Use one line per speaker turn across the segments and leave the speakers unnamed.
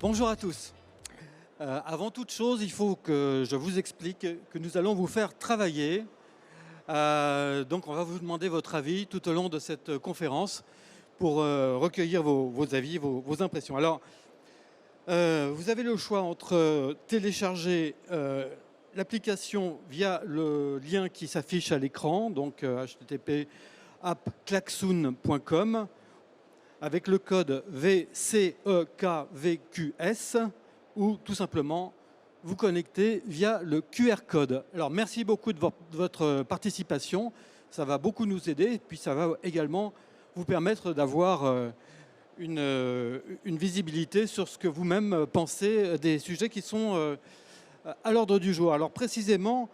Bonjour à tous. Avant toute chose, il faut que je vous explique que nous allons vous faire travailler. Donc on va vous demander votre avis tout au long de cette conférence pour recueillir vos avis, vos impressions. Alors, vous avez le choix entre télécharger l'application via le lien qui s'affiche à l'écran, donc http appklaxoon.com, avec le code VCEKVQS, ou tout simplement vous connecter via le QR code. Alors merci beaucoup de votre participation, ça va beaucoup nous aider, et puis ça va également vous permettre d'avoir une visibilité sur ce que vous-même pensez des sujets qui sont à l'ordre du jour. Alors précisément,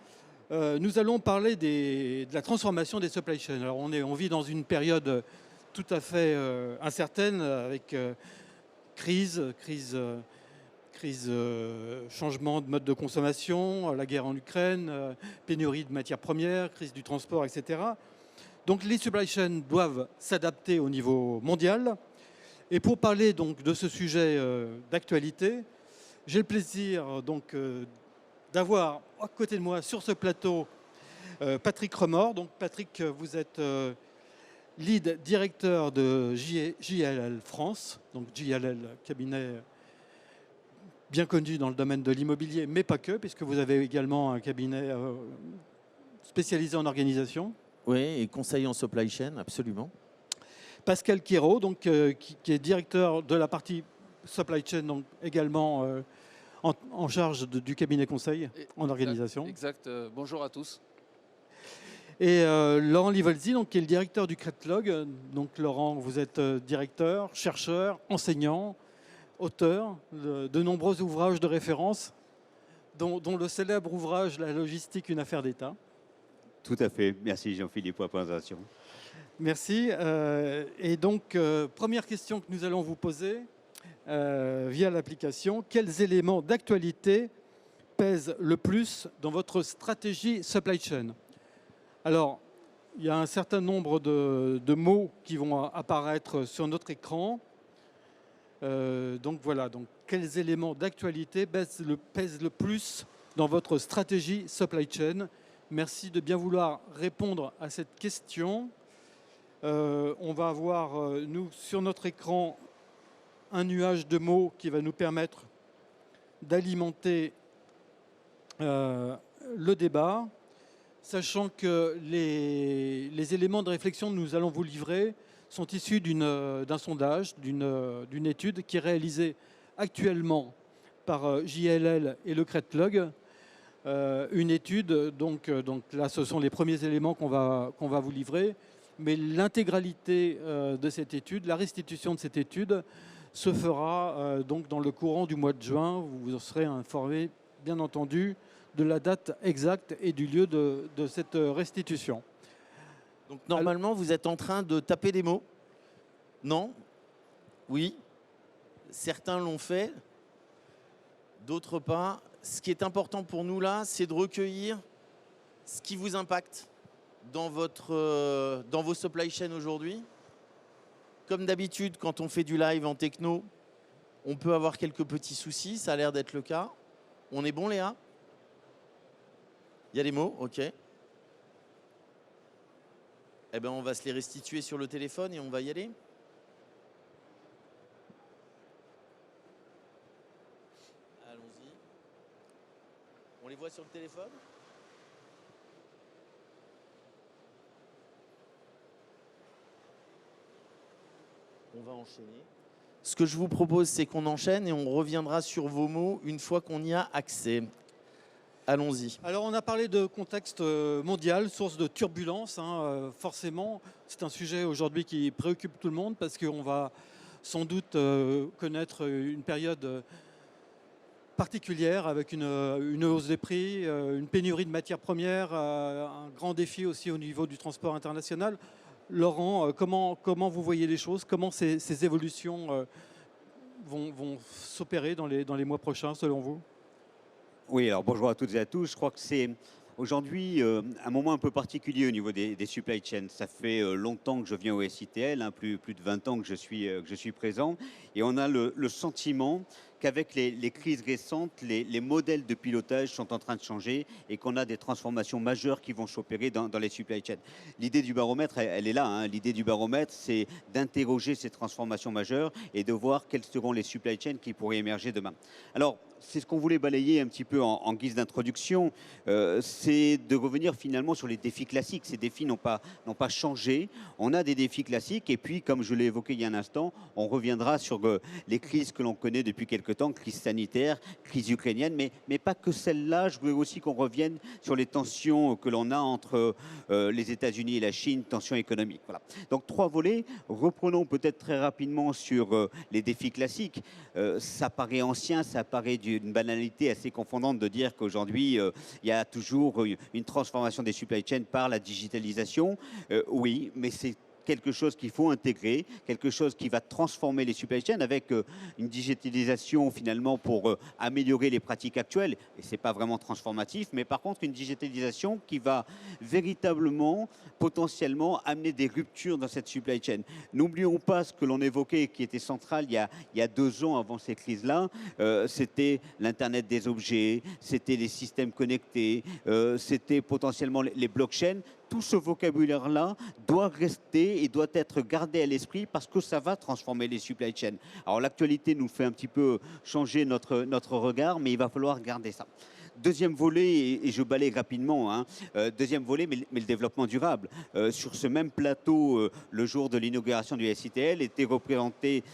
nous allons parler de la transformation des supply chains. Alors on vit dans une période tout à fait incertaine avec crise, changement de mode de consommation, la guerre en Ukraine, pénurie de matières premières, crise du transport, etc. Donc les supply chains doivent s'adapter au niveau mondial. Et pour parler donc de ce sujet d'actualité, j'ai le plaisir donc d'avoir à côté de moi sur ce plateau Patrick Remord. Donc Patrick, vous êtes lead directeur de JLL France, donc JLL, cabinet bien connu dans le domaine de l'immobilier, mais pas que, puisque vous avez également un cabinet spécialisé en organisation.
Oui, et conseiller en supply chain, absolument.
Pascal Quérault, donc, qui est directeur de la partie supply chain, donc également en charge du cabinet conseil en organisation.
Exact. Bonjour à tous.
Et Laurent Livolzi, donc, qui est le directeur du Cretlog. Donc Laurent, vous êtes directeur, chercheur, enseignant, auteur de nombreux ouvrages de référence, dont le célèbre ouvrage La logistique, une affaire d'État.
Tout à fait. Merci Jean-Philippe pour la présentation.
Merci. Et donc, première question que nous allons vous poser via l'application. Quels éléments d'actualité pèsent le plus dans votre stratégie supply chain? Alors, il y a un certain nombre de mots qui vont apparaître sur notre écran. Donc voilà, donc, quels éléments d'actualité pèsent le plus dans votre stratégie supply chain? Merci de bien vouloir répondre à cette question. On va avoir, nous, sur notre écran, un nuage de mots qui va nous permettre d'alimenter le débat, sachant que les éléments de réflexion que nous allons vous livrer sont issus d'un sondage, d'une étude qui est réalisée actuellement par JLL et le Cretlog. Une étude, donc là ce sont les premiers éléments qu'on va vous livrer, mais l'intégralité de cette étude, la restitution de cette étude se fera donc dans le courant du mois de juin. Vous en serez informé, bien entendu, de la date exacte et du lieu de cette restitution.
Donc normalement, vous êtes en train de taper des mots? Non? Oui? Certains l'ont fait, d'autres pas. Ce qui est important pour nous là, c'est de recueillir ce qui vous impacte dans vos supply chain aujourd'hui. Comme d'habitude, quand on fait du live en techno, on peut avoir quelques petits soucis, ça a l'air d'être le cas. On est bon, Léa? Il y a des mots? Ok. Eh bien, on va se les restituer sur le téléphone et on va y aller. Allons-y. On les voit sur le téléphone? On va enchaîner. Ce que je vous propose, c'est qu'on enchaîne et on reviendra sur vos mots une fois qu'on y a accès. Allons-y.
Alors on a parlé de contexte mondial, source de turbulence, forcément. C'est un sujet aujourd'hui qui préoccupe tout le monde parce qu'on va sans doute connaître une période particulière avec une hausse des prix, une pénurie de matières premières, un grand défi aussi au niveau du transport international. Laurent, comment vous voyez les choses? Comment ces évolutions vont s'opérer dans les mois prochains, selon vous?
Oui, alors bonjour à toutes et à tous. Je crois que c'est aujourd'hui un moment un peu particulier au niveau des supply chains. Ça fait longtemps que je viens au SITL, plus de 20 ans que je suis présent. Et on a le sentiment qu'avec les crises récentes, les modèles de pilotage sont en train de changer et qu'on a des transformations majeures qui vont s'opérer dans les supply chains. L'idée du baromètre, elle est là, hein. L'idée du baromètre, c'est d'interroger ces transformations majeures et de voir quelles seront les supply chains qui pourraient émerger demain. Alors, c'est ce qu'on voulait balayer un petit peu en guise d'introduction, c'est de revenir finalement sur les défis classiques. Ces défis n'ont pas changé. On a des défis classiques et puis, comme je l'ai évoqué il y a un instant, on reviendra sur les crises que l'on connaît depuis quelque temps, crise sanitaire, crise ukrainienne, mais pas que celle-là. Je voulais aussi qu'on revienne sur les tensions que l'on a entre les États-Unis et la Chine, tensions économiques. Voilà. Donc 3 volets. Reprenons peut-être très rapidement sur les défis classiques. Ça paraît ancien, ça paraît d'une banalité assez confondante de dire qu'aujourd'hui, il y a toujours une transformation des supply chains par la digitalisation. Oui, mais c'est quelque chose qu'il faut intégrer, quelque chose qui va transformer les supply chains avec une digitalisation finalement pour améliorer les pratiques actuelles. Et ce n'est pas vraiment transformatif, mais par contre une digitalisation qui va véritablement, potentiellement amener des ruptures dans cette supply chain. N'oublions pas ce que l'on évoquait qui était central il y a 2 ans avant ces crises-là, c'était l'Internet des objets, c'était les systèmes connectés, c'était potentiellement les blockchains. Tout ce vocabulaire-là doit rester et doit être gardé à l'esprit parce que ça va transformer les supply chains. Alors l'actualité nous fait un petit peu changer notre regard, mais il va falloir garder ça. Deuxième volet, et je balaye rapidement, hein, deuxième volet, mais le développement durable. Sur ce même plateau, le jour de l'inauguration du SITL, étaient représentés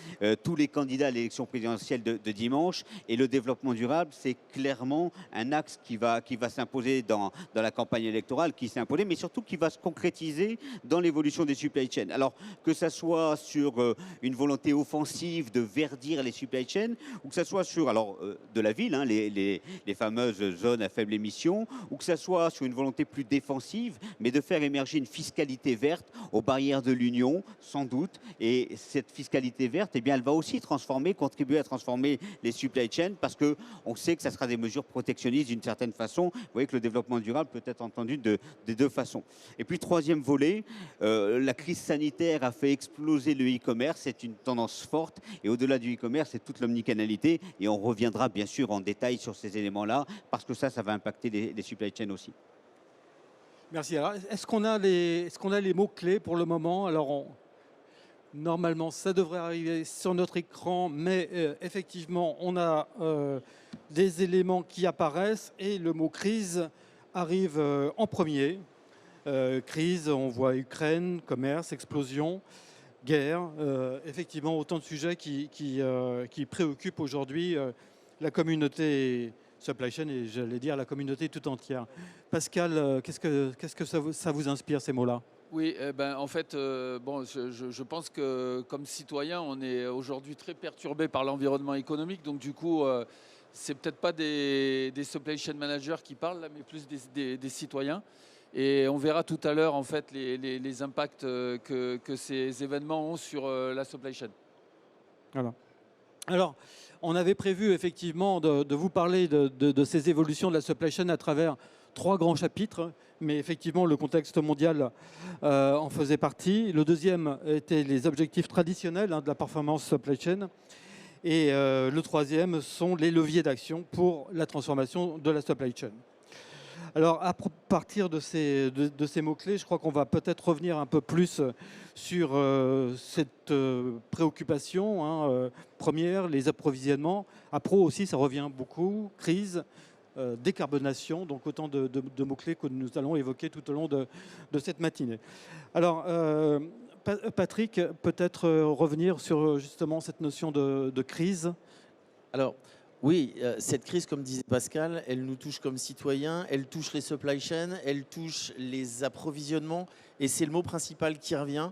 tous les candidats à l'élection présidentielle de dimanche. Et le développement durable, c'est clairement un axe qui va s'imposer dans la campagne électorale, qui s'est imposé, mais surtout qui va se concrétiser dans l'évolution des supply chains. Alors que ça soit sur une volonté offensive de verdir les supply chains, ou que ça soit sur de la ville, hein, les fameuses zones à faible émission, ou que ça soit sur une volonté plus défensive, mais de faire émerger une fiscalité verte aux barrières de l'Union, sans doute. Et cette fiscalité verte, eh bien, elle va aussi contribuer à transformer les supply chains, parce qu'on sait que ça sera des mesures protectionnistes d'une certaine façon. Vous voyez que le développement durable peut être entendu de 2 façons. Et puis, troisième volet, la crise sanitaire a fait exploser le e-commerce. C'est une tendance forte. Et au-delà du e-commerce, c'est toute l'omnicanalité. Et on reviendra bien sûr en détail sur ces éléments-là, parce que ça va impacter les supply chains aussi.
Merci. Alors, est-ce qu'on a les mots-clés pour le moment? Alors, normalement, ça devrait arriver sur notre écran, mais effectivement, on a des éléments qui apparaissent et le mot crise arrive en premier. Crise, on voit Ukraine, commerce, explosion, guerre. Effectivement, autant de sujets qui préoccupent aujourd'hui la communauté supply chain et j'allais dire la communauté tout entière. Pascal, qu'est-ce que ça vous inspire ces mots-là?
Oui, en fait, je pense que comme citoyen, on est aujourd'hui très perturbé par l'environnement économique. Donc du coup, c'est peut-être pas des supply chain managers qui parlent, là, mais plus des citoyens. Et on verra tout à l'heure en fait les impacts que ces événements ont sur la supply chain.
Voilà. Alors, on avait prévu effectivement de vous parler de ces évolutions de la supply chain à travers 3 grands chapitres, mais effectivement le contexte mondial en faisait partie. Le deuxième était les objectifs traditionnels de la performance supply chain. Et le troisième sont les leviers d'action pour la transformation de la supply chain. Alors, à partir de ces mots-clés, je crois qu'on va peut-être revenir un peu plus sur cette préoccupation première, les approvisionnements. Après aussi, ça revient beaucoup, crise, décarbonation, donc autant de mots-clés que nous allons évoquer tout au long de cette matinée. Alors, Patrick, peut-être revenir sur justement cette notion de crise.
Alors, oui, cette crise, comme disait Pascal, elle nous touche comme citoyens, elle touche les supply chains, elle touche les approvisionnements, et c'est le mot principal qui revient.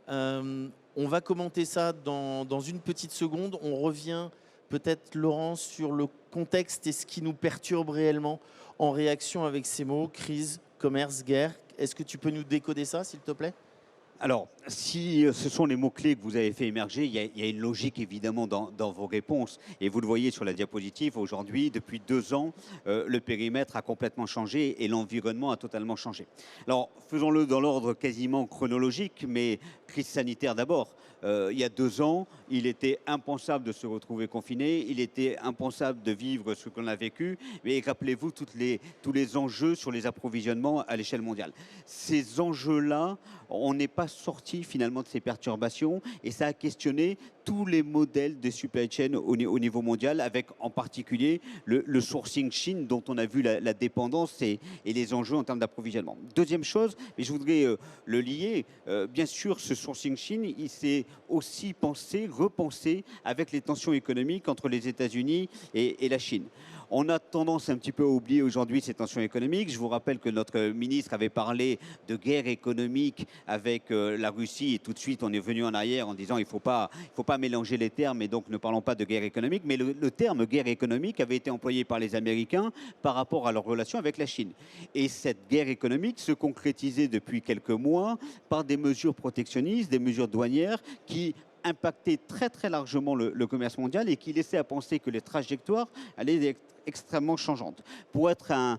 On va commenter ça dans une petite seconde. On revient peut-être, Laurent, sur le contexte et ce qui nous perturbe réellement en réaction avec ces mots, crise, commerce, guerre. Est-ce que tu peux nous décoder ça, s'il te plaît ?
Alors, si ce sont les mots-clés que vous avez fait émerger, il y a une logique évidemment dans vos réponses. Et vous le voyez sur la diapositive, aujourd'hui, depuis 2 ans, le périmètre a complètement changé et l'environnement a totalement changé. Alors, faisons-le dans l'ordre quasiment chronologique, mais crise sanitaire d'abord. Il y a 2 ans, il était impensable de se retrouver confiné, il était impensable de vivre ce qu'on a vécu, mais rappelez-vous tous les enjeux sur les approvisionnements à l'échelle mondiale. Ces enjeux-là, on n'est pas sorti finalement de ces perturbations et ça a questionné tous les modèles de supply chain au niveau mondial, avec en particulier le sourcing Chine dont on a vu la dépendance et les enjeux en termes d'approvisionnement. Deuxième chose, et je voudrais le lier, bien sûr ce sourcing Chine, il s'est aussi pensé, repensé avec les tensions économiques entre les États-Unis et la Chine. On a tendance un petit peu à oublier aujourd'hui ces tensions économiques. Je vous rappelle que notre ministre avait parlé de guerre économique avec la Russie et tout de suite on est venu en arrière en disant il faut pas mélanger les termes et donc ne parlons pas de guerre économique. Mais le terme guerre économique avait été employé par les Américains par rapport à leur relation avec la Chine. Et cette guerre économique se concrétisait depuis quelques mois par des mesures protectionnistes, des mesures douanières qui impactaient très très largement le commerce mondial et qui laissaient à penser que les trajectoires allaient être extrêmement changeantes. Pour être un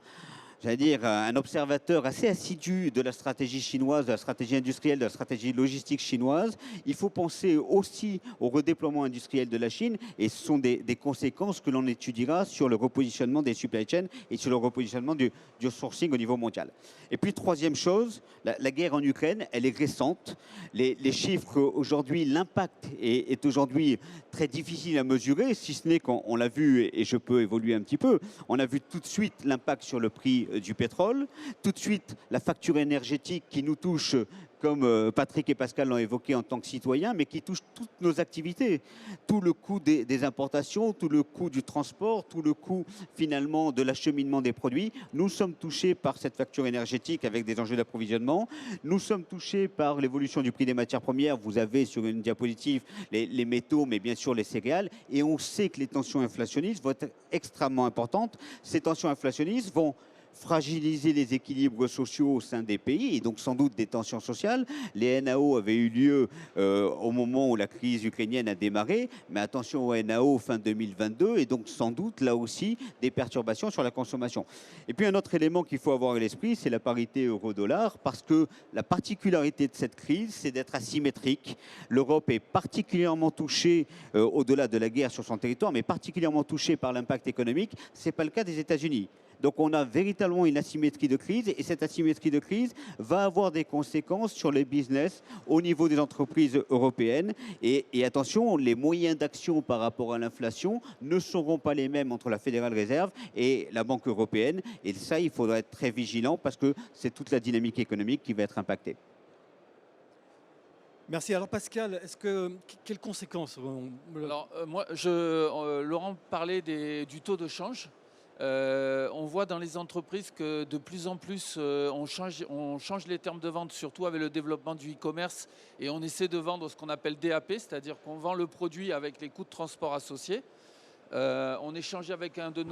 observateur assez assidu de la stratégie chinoise, de la stratégie industrielle, de la stratégie logistique chinoise, il faut penser aussi au redéploiement industriel de la Chine et ce sont des conséquences que l'on étudiera sur le repositionnement des supply chains et sur le repositionnement du sourcing au niveau mondial. Et puis troisième chose, la guerre en Ukraine, elle est récente. Les chiffres aujourd'hui, l'impact est aujourd'hui très difficile à mesurer, si ce n'est qu'on l'a vu, et je peux évoluer un petit peu, on a vu tout de suite l'impact sur le prix du pétrole, tout de suite la facture énergétique qui nous touche, comme Patrick et Pascal l'ont évoqué en tant que citoyens, mais qui touche toutes nos activités. Tout le coût des importations, tout le coût du transport, tout le coût finalement de l'acheminement des produits. Nous sommes touchés par cette facture énergétique avec des enjeux d'approvisionnement. Nous sommes touchés par l'évolution du prix des matières premières. Vous avez sur une diapositive les métaux, mais bien sûr les céréales. Et on sait que les tensions inflationnistes vont être extrêmement importantes. Ces tensions inflationnistes vont fragiliser les équilibres sociaux au sein des pays et donc sans doute des tensions sociales. Les NAO avaient eu lieu au moment où la crise ukrainienne a démarré, mais attention aux NAO fin 2022 et donc sans doute là aussi des perturbations sur la consommation. Et puis un autre élément qu'il faut avoir à l'esprit, c'est la parité euro-dollar parce que la particularité de cette crise, c'est d'être asymétrique. L'Europe est particulièrement touchée au-delà de la guerre sur son territoire, mais particulièrement touchée par l'impact économique. Ce n'est pas le cas des États-Unis. Donc on a véritablement une asymétrie de crise et cette asymétrie de crise va avoir des conséquences sur les business au niveau des entreprises européennes. Et attention, les moyens d'action par rapport à l'inflation ne seront pas les mêmes entre la Fédérale Réserve et la Banque européenne. Et ça, il faudra être très vigilant parce que c'est toute la dynamique économique qui va être impactée.
Merci. Alors Pascal, quelles conséquences
Alors, Laurent parlait du taux de change. On voit dans les entreprises que de plus en plus on change les termes de vente, surtout avec le développement du e-commerce, et on essaie de vendre ce qu'on appelle DAP, c'est-à-dire qu'on vend le produit avec les coûts de transport associés. On échangeait avec un de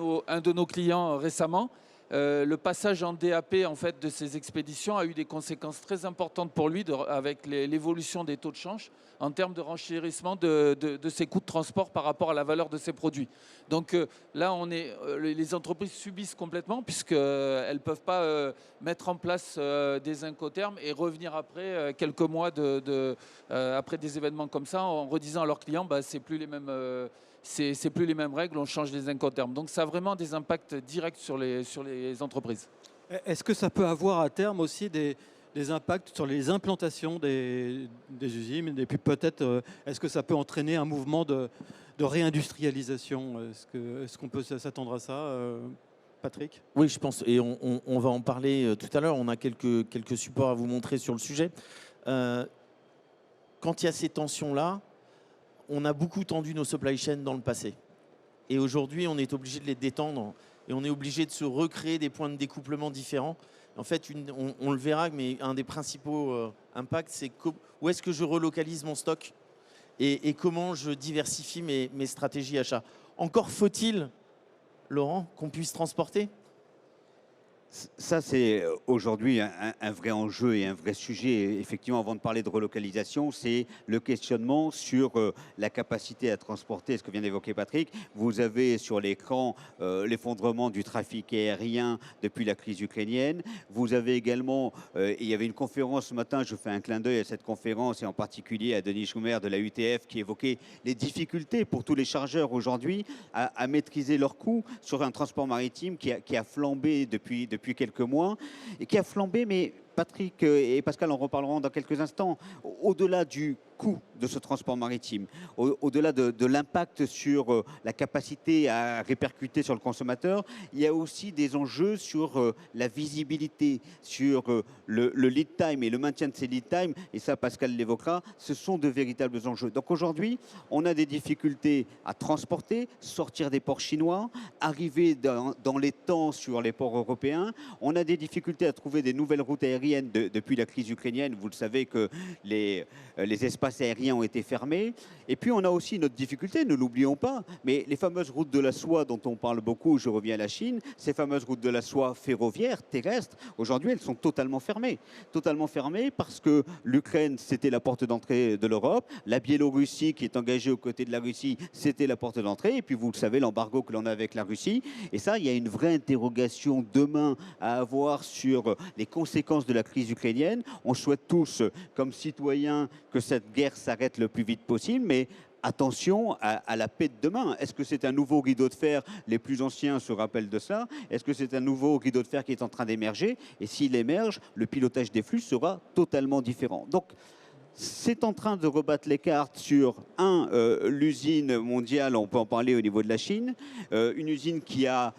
nos clients récemment. Le passage en DAP en fait, de ces expéditions a eu des conséquences très importantes pour lui avec l'évolution des taux de change en termes de renchérissement de ses coûts de transport par rapport à la valeur de ses produits. Donc là, les entreprises subissent complètement puisqu'elles ne peuvent pas mettre en place des incoterms et revenir après quelques mois après des événements comme ça en redisant à leurs clients c'est plus les mêmes... c'est plus les mêmes règles, on change les incoterms. Donc ça a vraiment des impacts directs sur les entreprises.
Est-ce que ça peut avoir à terme aussi des impacts sur les implantations des usines? Et puis peut-être, est-ce que ça peut entraîner un mouvement de réindustrialisation? Est-ce qu'on peut s'attendre à ça, Patrick?
Oui, je pense, et on va en parler tout à l'heure. On a quelques supports à vous montrer sur le sujet. Quand il y a ces tensions-là, on a beaucoup tendu nos supply chains dans le passé. Et aujourd'hui, on est obligé de les détendre et on est obligé de se recréer des points de découplement différents. En fait, on le verra, mais un des principaux impacts, c'est où est-ce que je relocalise mon stock et comment je diversifie mes stratégies achats. Encore faut-il, Laurent, qu'on puisse transporter.
Ça, c'est aujourd'hui un vrai enjeu et un vrai sujet. Effectivement, avant de parler de relocalisation, c'est le questionnement sur la capacité à transporter, ce que vient d'évoquer Patrick. Vous avez sur l'écran l'effondrement du trafic aérien depuis la crise ukrainienne. Vous avez également, il y avait une conférence ce matin, je fais un clin d'œil à cette conférence et en particulier à Denis Schumer de la UTF qui évoquait les difficultés pour tous les chargeurs aujourd'hui à maîtriser leurs coûts sur un transport maritime qui a flambé depuis quelques mois et qui a flambé, mais Patrick et Pascal en reparleront dans quelques instants, au-delà du coût de ce transport maritime, au-delà de l'impact sur la capacité à répercuter sur le consommateur, il y a aussi des enjeux sur la visibilité, sur le lead time et le maintien de ces lead time, et ça Pascal l'évoquera, ce sont de véritables enjeux. Donc aujourd'hui, on a des difficultés à transporter, sortir des ports chinois, arriver dans les temps sur les ports européens, on a des difficultés à trouver des nouvelles routes aériennes depuis la crise ukrainienne. Vous le savez que les espaces aériens ont été fermés. Et puis on a aussi notre difficulté, ne l'oublions pas, mais les fameuses routes de la soie dont on parle beaucoup, je reviens à la Chine, ces fameuses routes de la soie ferroviaires, terrestres, aujourd'hui elles sont totalement fermées. Totalement fermées parce que l'Ukraine, c'était la porte d'entrée de l'Europe, la Biélorussie qui est engagée aux côtés de la Russie, c'était la porte d'entrée, et puis vous le savez, l'embargo que l'on a avec la Russie. Et ça, il y a une vraie interrogation demain à avoir sur les conséquences de la crise ukrainienne. On souhaite tous, comme citoyens, que cette guerre s'arrête le plus vite possible, mais attention à la paix de demain. Est-ce que c'est un nouveau rideau de fer? Les plus anciens se rappellent de ça. Est-ce que c'est un nouveau rideau de fer qui est en train d'émerger? Et s'il émerge, le pilotage des flux sera totalement différent. Donc, c'est en train de rebattre les cartes sur, l'usine mondiale, on peut en parler au niveau de la Chine, une usine qui a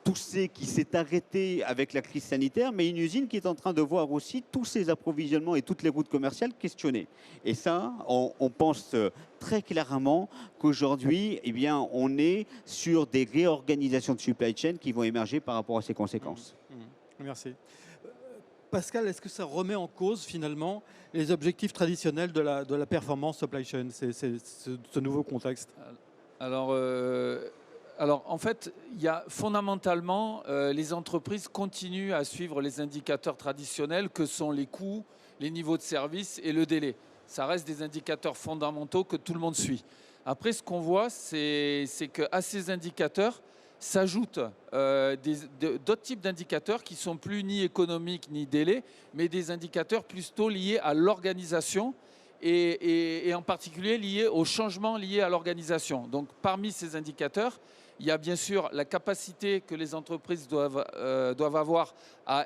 poussé, qui s'est arrêtée avec la crise sanitaire, mais une usine qui est en train de voir aussi tous ses approvisionnements et toutes les routes commerciales questionnées. Et ça, on pense très clairement qu'aujourd'hui, eh bien, on est sur des réorganisations de supply chain qui vont émerger par rapport à ces conséquences.
Merci. Pascal, est-ce que ça remet en cause finalement les objectifs traditionnels de la performance supply chain, ce nouveau contexte?
Alors, en fait, il y a fondamentalement, les entreprises continuent à suivre les indicateurs traditionnels que sont les coûts, les niveaux de service et le délai. Ça reste des indicateurs fondamentaux que tout le monde suit. Après, ce qu'on voit, c'est qu'à ces indicateurs s'ajoutent d'autres types d'indicateurs qui sont plus ni économiques ni délais, mais des indicateurs plutôt liés à l'organisation et en particulier liés aux changements liés à l'organisation. Donc, parmi ces indicateurs, il y a bien sûr la capacité que les entreprises doivent avoir à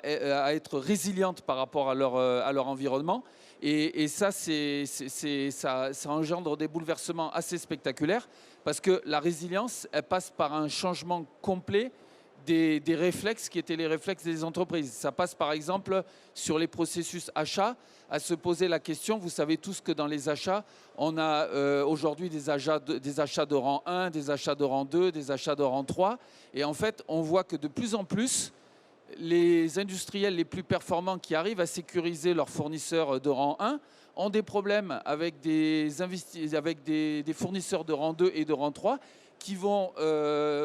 être résilientes par rapport à leur environnement. Et ça, ça engendre des bouleversements assez spectaculaires parce que la résilience, elle passe par un changement complet des réflexes qui étaient les réflexes des entreprises. Ça passe par exemple sur les processus achats, à se poser la question, vous savez tous que dans les achats, on a aujourd'hui des achats de rang 1, des achats de rang 2, des achats de rang 3. Et en fait, on voit que de plus en plus, les industriels les plus performants qui arrivent à sécuriser leurs fournisseurs de rang 1 ont des problèmes avec des fournisseurs de rang 2 et de rang 3 qui vont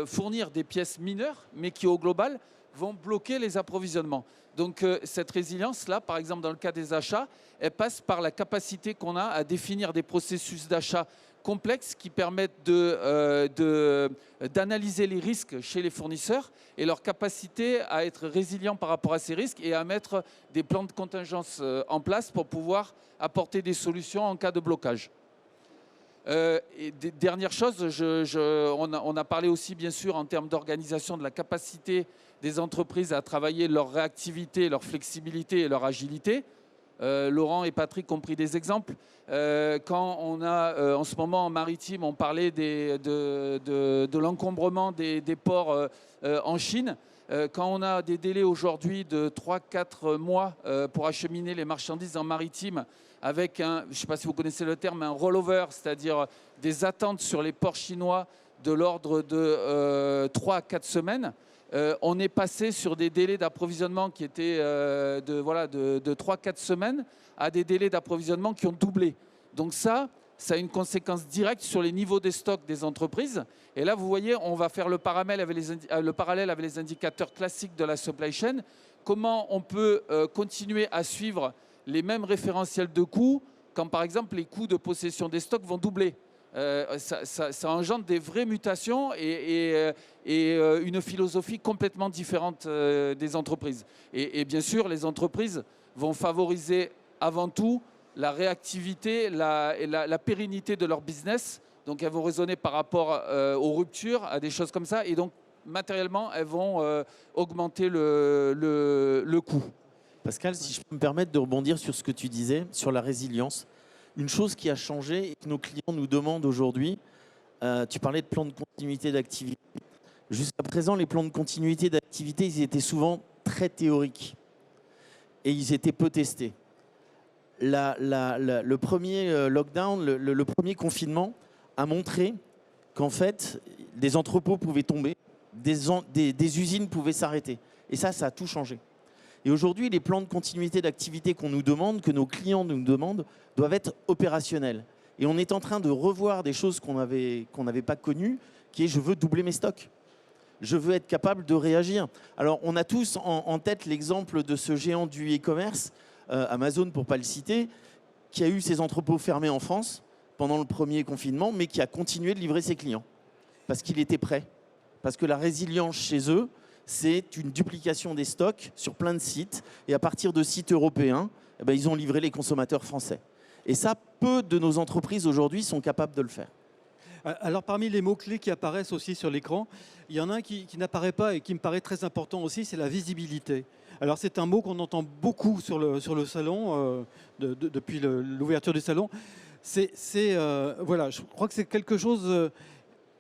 fournir des pièces mineures, mais qui au global vont bloquer les approvisionnements. Donc cette résilience-là, par exemple dans le cas des achats, elle passe par la capacité qu'on a à définir des processus d'achat complexes qui permettent d'analyser les risques chez les fournisseurs et leur capacité à être résilients par rapport à ces risques et à mettre des plans de contingence en place pour pouvoir apporter des solutions en cas de blocage. Et dernière chose, on a parlé aussi bien sûr en termes d'organisation de la capacité des entreprises à travailler leur réactivité, leur flexibilité et leur agilité. Laurent et Patrick ont pris des exemples. Quand on a en ce moment en maritime, on parlait de l'encombrement des ports en Chine. Quand on a des délais aujourd'hui de 3-4 mois pour acheminer les marchandises en maritime avec je ne sais pas si vous connaissez le terme, un rollover, c'est-à-dire des attentes sur les ports chinois de l'ordre de 3 à 4 semaines, on est passé sur des délais d'approvisionnement qui étaient de 3-4 semaines à des délais d'approvisionnement qui ont doublé. Donc ça a une conséquence directe sur les niveaux des stocks des entreprises. Et là, vous voyez, on va faire le parallèle avec les indicateurs classiques de la supply chain. comment on peut continuer à suivre les mêmes référentiels de coûts quand, par exemple, les coûts de possession des stocks vont doubler. Ça engendre des vraies mutations et une philosophie complètement différente des entreprises. Et bien sûr, les entreprises vont favoriser avant tout la réactivité, la pérennité de leur business. Donc, elles vont raisonner par rapport aux ruptures, à des choses comme ça. Et donc, matériellement, elles vont augmenter le coût.
Pascal, si je peux me permettre de rebondir sur ce que tu disais, sur la résilience. Une chose qui a changé et que nos clients nous demandent aujourd'hui, tu parlais de plan de continuité d'activité. Jusqu'à présent, les plans de continuité d'activité, ils étaient souvent très théoriques et ils étaient peu testés. Le premier lockdown, le premier confinement a montré qu'en fait, des entrepôts pouvaient tomber, des usines pouvaient s'arrêter. Et ça a tout changé. Et aujourd'hui, les plans de continuité d'activité qu'on nous demande, que nos clients nous demandent, doivent être opérationnels. Et on est en train de revoir des choses qu'on n'avait pas connues, qui est je veux doubler mes stocks. Je veux être capable de réagir. Alors, on a tous en tête l'exemple de ce géant du e-commerce, Amazon pour ne pas le citer, qui a eu ses entrepôts fermés en France pendant le premier confinement, mais qui a continué de livrer ses clients parce qu'il était prêt. Parce que la résilience chez eux, c'est une duplication des stocks sur plein de sites. Et à partir de sites européens, eh ben, ils ont livré les consommateurs français. Et ça, peu de nos entreprises aujourd'hui sont capables de le faire.
Alors parmi les mots-clés qui apparaissent aussi sur l'écran, il y en a un qui n'apparaît pas et qui me paraît très important aussi, c'est la visibilité. Alors c'est un mot qu'on entend beaucoup sur le salon, depuis l'ouverture du salon. Voilà, je crois que c'est quelque chose...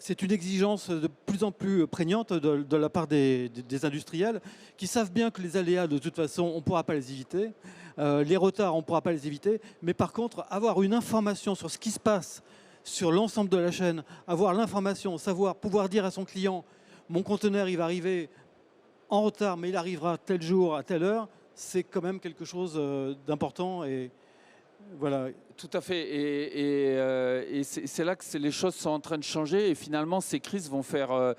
C'est une exigence de plus en plus prégnante de la part des industriels qui savent bien que les aléas, de toute façon, on ne pourra pas les éviter. Les retards, on ne pourra pas les éviter. Mais par contre, avoir une information sur ce qui se passe sur l'ensemble de la chaîne, avoir l'information, pouvoir dire à son client « mon conteneur, il va arriver en retard, mais il arrivera tel jour, à telle heure », c'est quand même quelque chose d'important. Et voilà.
Tout à fait. Et c'est là que les choses sont en train de changer. Et finalement, ces crises vont faire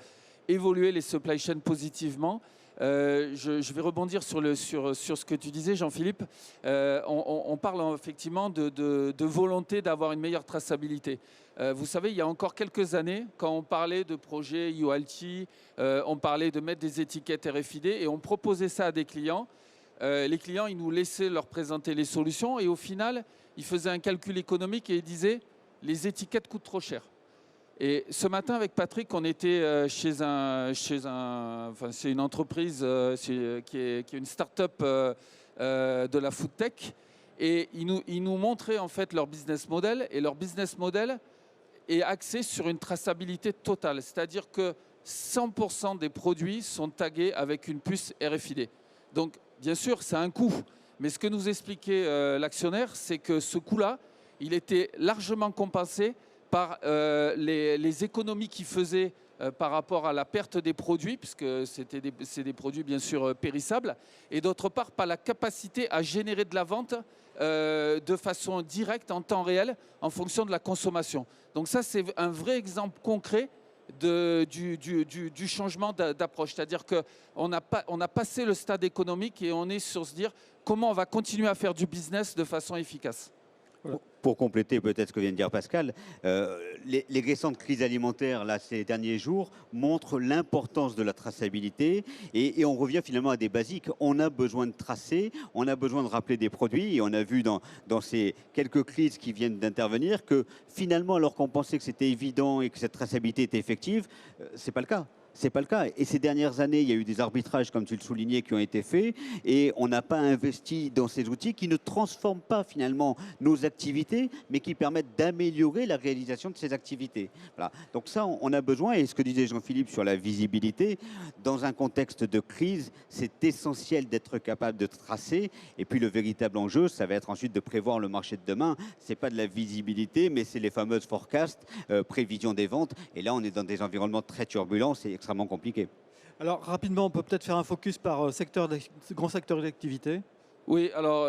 évoluer les supply chains positivement. Je vais rebondir sur ce que tu disais, Jean-Philippe. On parle effectivement de volonté d'avoir une meilleure traçabilité. Vous savez, il y a encore quelques années, quand on parlait de projet ULT, on parlait de mettre des étiquettes RFID et on proposait ça à des clients. Les clients, ils nous laissaient leur présenter les solutions et au final, ils faisaient un calcul économique et ils disaient « les étiquettes coûtent trop cher ». Et ce matin, avec Patrick, on était c'est une entreprise qui est une start-up de la food tech. Et ils nous montraient en fait leur business model. Et leur business model est axé sur une traçabilité totale. C'est-à-dire que 100% des produits sont tagués avec une puce RFID. Donc, bien sûr, c'est un coût. Mais ce que nous expliquait l'actionnaire, c'est que ce coût-là, il était largement compensé par les économies qu'il faisait par rapport à la perte des produits, puisque c'est des produits bien sûr périssables, et d'autre part par la capacité à générer de la vente de façon directe, en temps réel, en fonction de la consommation. Donc ça, c'est un vrai exemple concret du changement d'approche. C'est-à-dire qu'on a passé le stade économique et on est sur se dire comment on va continuer à faire du business de façon efficace.
Voilà. Pour compléter peut-être ce que vient de dire Pascal, les récentes crises alimentaires là, ces derniers jours montrent l'importance de la traçabilité et on revient finalement à des basiques. On a besoin de tracer, on a besoin de rappeler des produits et on a vu dans ces quelques crises qui viennent d'intervenir que finalement alors qu'on pensait que c'était évident et que cette traçabilité était effective, c'est pas le cas. C'est pas le cas. Et ces dernières années, il y a eu des arbitrages, comme tu le soulignais, qui ont été faits et on n'a pas investi dans ces outils qui ne transforment pas finalement nos activités, mais qui permettent d'améliorer la réalisation de ces activités. Voilà. Donc ça, on a besoin, et ce que disait Jean-Philippe sur la visibilité, dans un contexte de crise, c'est essentiel d'être capable de tracer. Et puis le véritable enjeu, ça va être ensuite de prévoir le marché de demain. C'est pas de la visibilité, mais c'est les fameuses forecasts, prévisions des ventes. Et là, on est dans des environnements très turbulents. C'est extrêmement compliqué.
Alors rapidement, on peut peut-être faire un focus par grand secteur d'activité.
Oui, alors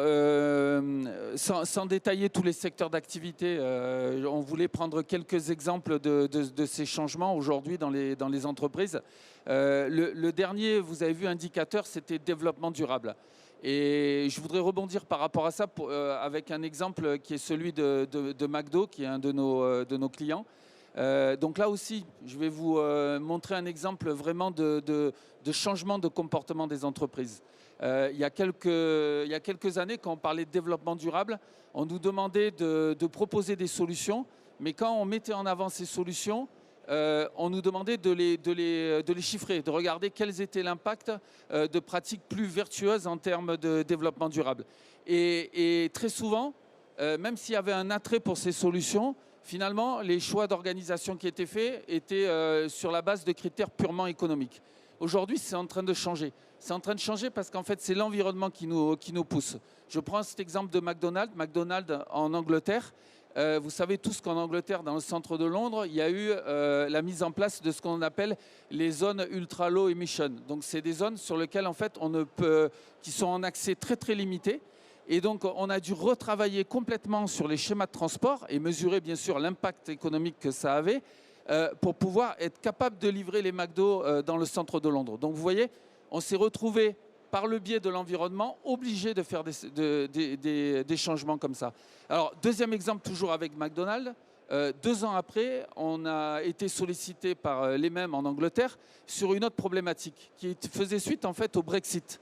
sans détailler tous les secteurs d'activité, on voulait prendre quelques exemples de ces changements aujourd'hui dans les entreprises. Le dernier, vous avez vu, indicateur, c'était développement durable. Et je voudrais rebondir par rapport à ça avec un exemple qui est celui de McDo, qui est un de nos clients. Donc là aussi, je vais vous montrer un exemple vraiment de changement de comportement des entreprises. Il y a quelques années, quand on parlait de développement durable, on nous demandait de proposer des solutions, mais quand on mettait en avant ces solutions, on nous demandait de les chiffrer, de regarder quels étaient l'impact de pratiques plus vertueuses en termes de développement durable. Et très souvent, même s'il y avait un attrait pour ces solutions, finalement, les choix d'organisation qui étaient faits étaient sur la base de critères purement économiques. Aujourd'hui, c'est en train de changer. C'est en train de changer parce qu'en fait, c'est l'environnement qui nous pousse. Je prends cet exemple de McDonald's. McDonald's en Angleterre, vous savez tous qu'en Angleterre, dans le centre de Londres, il y a eu la mise en place de ce qu'on appelle les zones ultra low emission. Donc, c'est des zones sur lesquelles, en fait, qui sont en accès très, très limité. Et donc, on a dû retravailler complètement sur les schémas de transport et mesurer, bien sûr, l'impact économique que ça avait pour pouvoir être capable de livrer les McDo dans le centre de Londres. Donc, vous voyez, on s'est retrouvé par le biais de l'environnement, obligé de faire des changements comme ça. Alors, deuxième exemple, toujours avec McDonald's. 2 ans après, on a été sollicité par les mêmes en Angleterre sur une autre problématique qui faisait suite en fait au Brexit.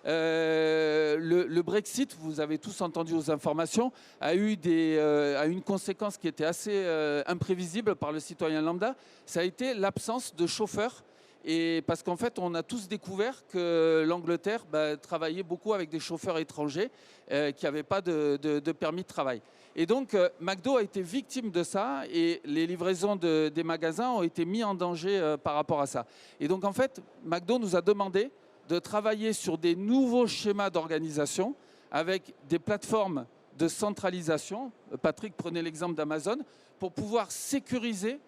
Le Brexit, vous avez tous entendu aux informations, a eu une conséquence qui était assez imprévisible par le citoyen lambda. Ça a été l'absence de chauffeurs. Et parce qu'en fait, on a tous découvert que l'Angleterre travaillait beaucoup avec des chauffeurs étrangers qui n'avaient pas de permis de travail. Et donc, McDo a été victime de ça et les livraisons des magasins ont été mis en danger par rapport à ça. Et donc, en fait, McDo nous a demandé de travailler sur des nouveaux schémas d'organisation avec des plateformes de centralisation. Patrick, prenez l'exemple d'Amazon, pour pouvoir sécuriser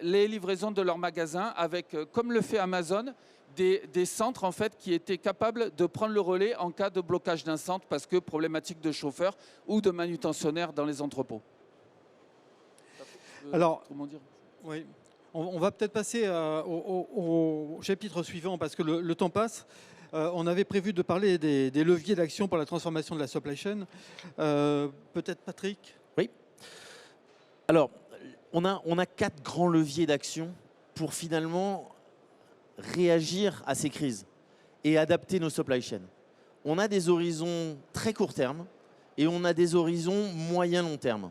les livraisons de leurs magasins avec, comme le fait Amazon, des centres en fait, qui étaient capables de prendre le relais en cas de blocage d'un centre parce que problématique de chauffeurs ou de manutentionnaires dans les entrepôts.
Alors, oui. On va peut-être passer au chapitre suivant parce que le temps passe. On avait prévu de parler des leviers d'action pour la transformation de la supply chain. Peut-être Patrick ?
Oui. Alors, on a 4 grands leviers d'action pour finalement réagir à ces crises et adapter nos supply chains. On a des horizons très court terme et on a des horizons moyen-long terme.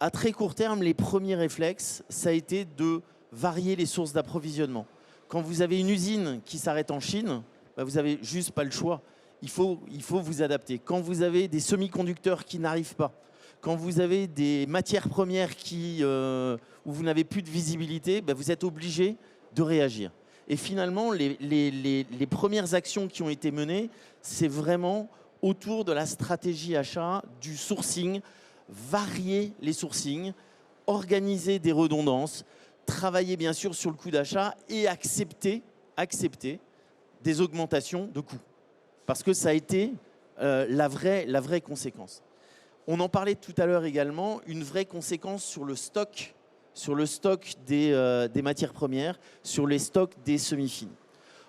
À très court terme, les premiers réflexes, ça a été de varier les sources d'approvisionnement. Quand vous avez une usine qui s'arrête en Chine, vous n'avez juste pas le choix. Il faut vous adapter. Quand vous avez des semi-conducteurs qui n'arrivent pas, quand vous avez des matières premières où vous n'avez plus de visibilité, vous êtes obligé de réagir. Et finalement, les premières actions qui ont été menées, c'est vraiment autour de la stratégie achat, du sourcing, varier les sourcings, organiser des redondances, travailler bien sûr sur le coût d'achat et accepter des augmentations de coûts. Parce que ça a été la vraie conséquence. On en parlait tout à l'heure également, une vraie conséquence sur le stock des matières premières, sur les stocks des semi-fines.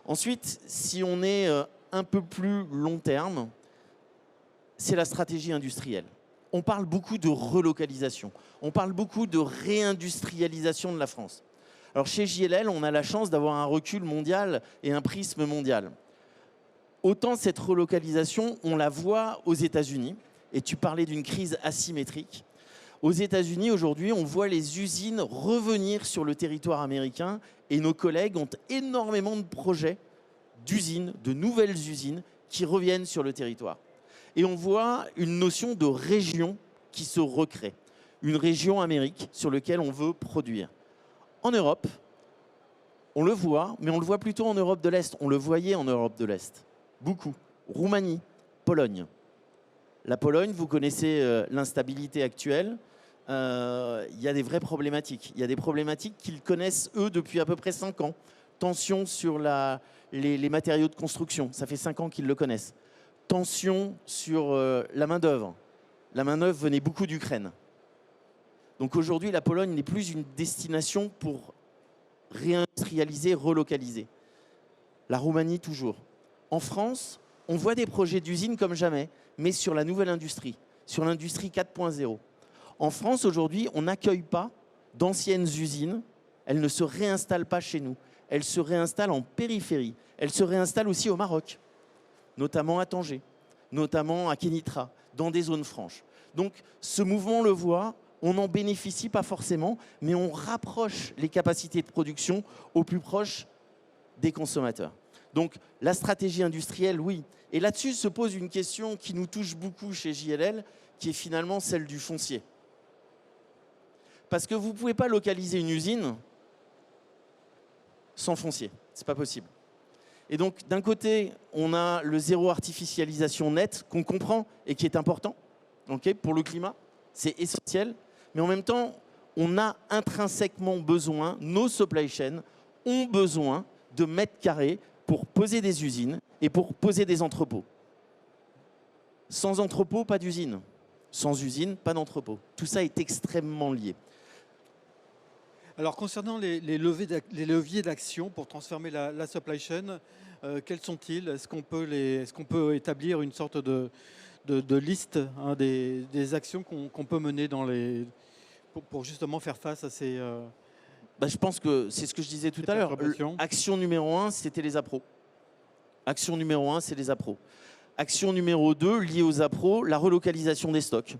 Ensuite, si on est un peu plus long terme, c'est la stratégie industrielle. On parle beaucoup de relocalisation, on parle beaucoup de réindustrialisation de la France. Alors chez JLL, on a la chance d'avoir un recul mondial et un prisme mondial. Autant cette relocalisation, on la voit aux États-Unis, et tu parlais d'une crise asymétrique. Aux États-Unis, aujourd'hui, on voit les usines revenir sur le territoire américain et nos collègues ont énormément de projets d'usines, de nouvelles usines qui reviennent sur le territoire. Et on voit une notion de région qui se recrée. Une région Amérique sur laquelle on veut produire. En Europe, on le voit, mais on le voit plutôt en Europe de l'Est. On le voyait en Europe de l'Est. Beaucoup. Roumanie, Pologne. La Pologne, vous connaissez l'instabilité actuelle. Il y a des vraies problématiques. Il y a des problématiques qu'ils connaissent, eux, depuis à peu près 5 ans. Tension sur les matériaux de construction. Ça fait 5 ans qu'ils le connaissent. tension sur la main-d'œuvre. La main-d'œuvre venait beaucoup d'Ukraine. Donc aujourd'hui, la Pologne n'est plus une destination pour réindustrialiser, relocaliser. La Roumanie, toujours. En France, on voit des projets d'usines comme jamais, mais sur la nouvelle industrie, sur l'industrie 4.0. En France, aujourd'hui, on n'accueille pas d'anciennes usines. Elles ne se réinstallent pas chez nous. Elles se réinstallent en périphérie. Elles se réinstallent aussi au Maroc, notamment à Tanger, notamment à Kénitra, dans des zones franches. Donc, ce mouvement, on le voit, on n'en bénéficie pas forcément, mais on rapproche les capacités de production au plus proche des consommateurs. Donc, la stratégie industrielle, oui. Et là-dessus se pose une question qui nous touche beaucoup chez JLL, qui est finalement celle du foncier. Parce que vous ne pouvez pas localiser une usine sans foncier. Ce n'est pas possible. Et donc, d'un côté, on a le zéro artificialisation nette qu'on comprend et qui est important pour le climat. C'est essentiel. Mais en même temps, on a intrinsèquement besoin, nos supply chains ont besoin de mètres carrés pour poser des usines et pour poser des entrepôts. Sans entrepôt, pas d'usine. Sans usine, pas d'entrepôt. Tout ça est extrêmement lié.
Alors, concernant les leviers d'action pour transformer la supply chain, quels sont-ils? Est-ce qu'on peut établir une sorte de liste des actions qu'on peut mener pour justement faire face à ces...
Je pense que c'est ce que je disais tout à l'heure. Action numéro 1, c'était les appros. Action numéro 1, c'est les appros. Action numéro 2, liée aux appros, la relocalisation des stocks.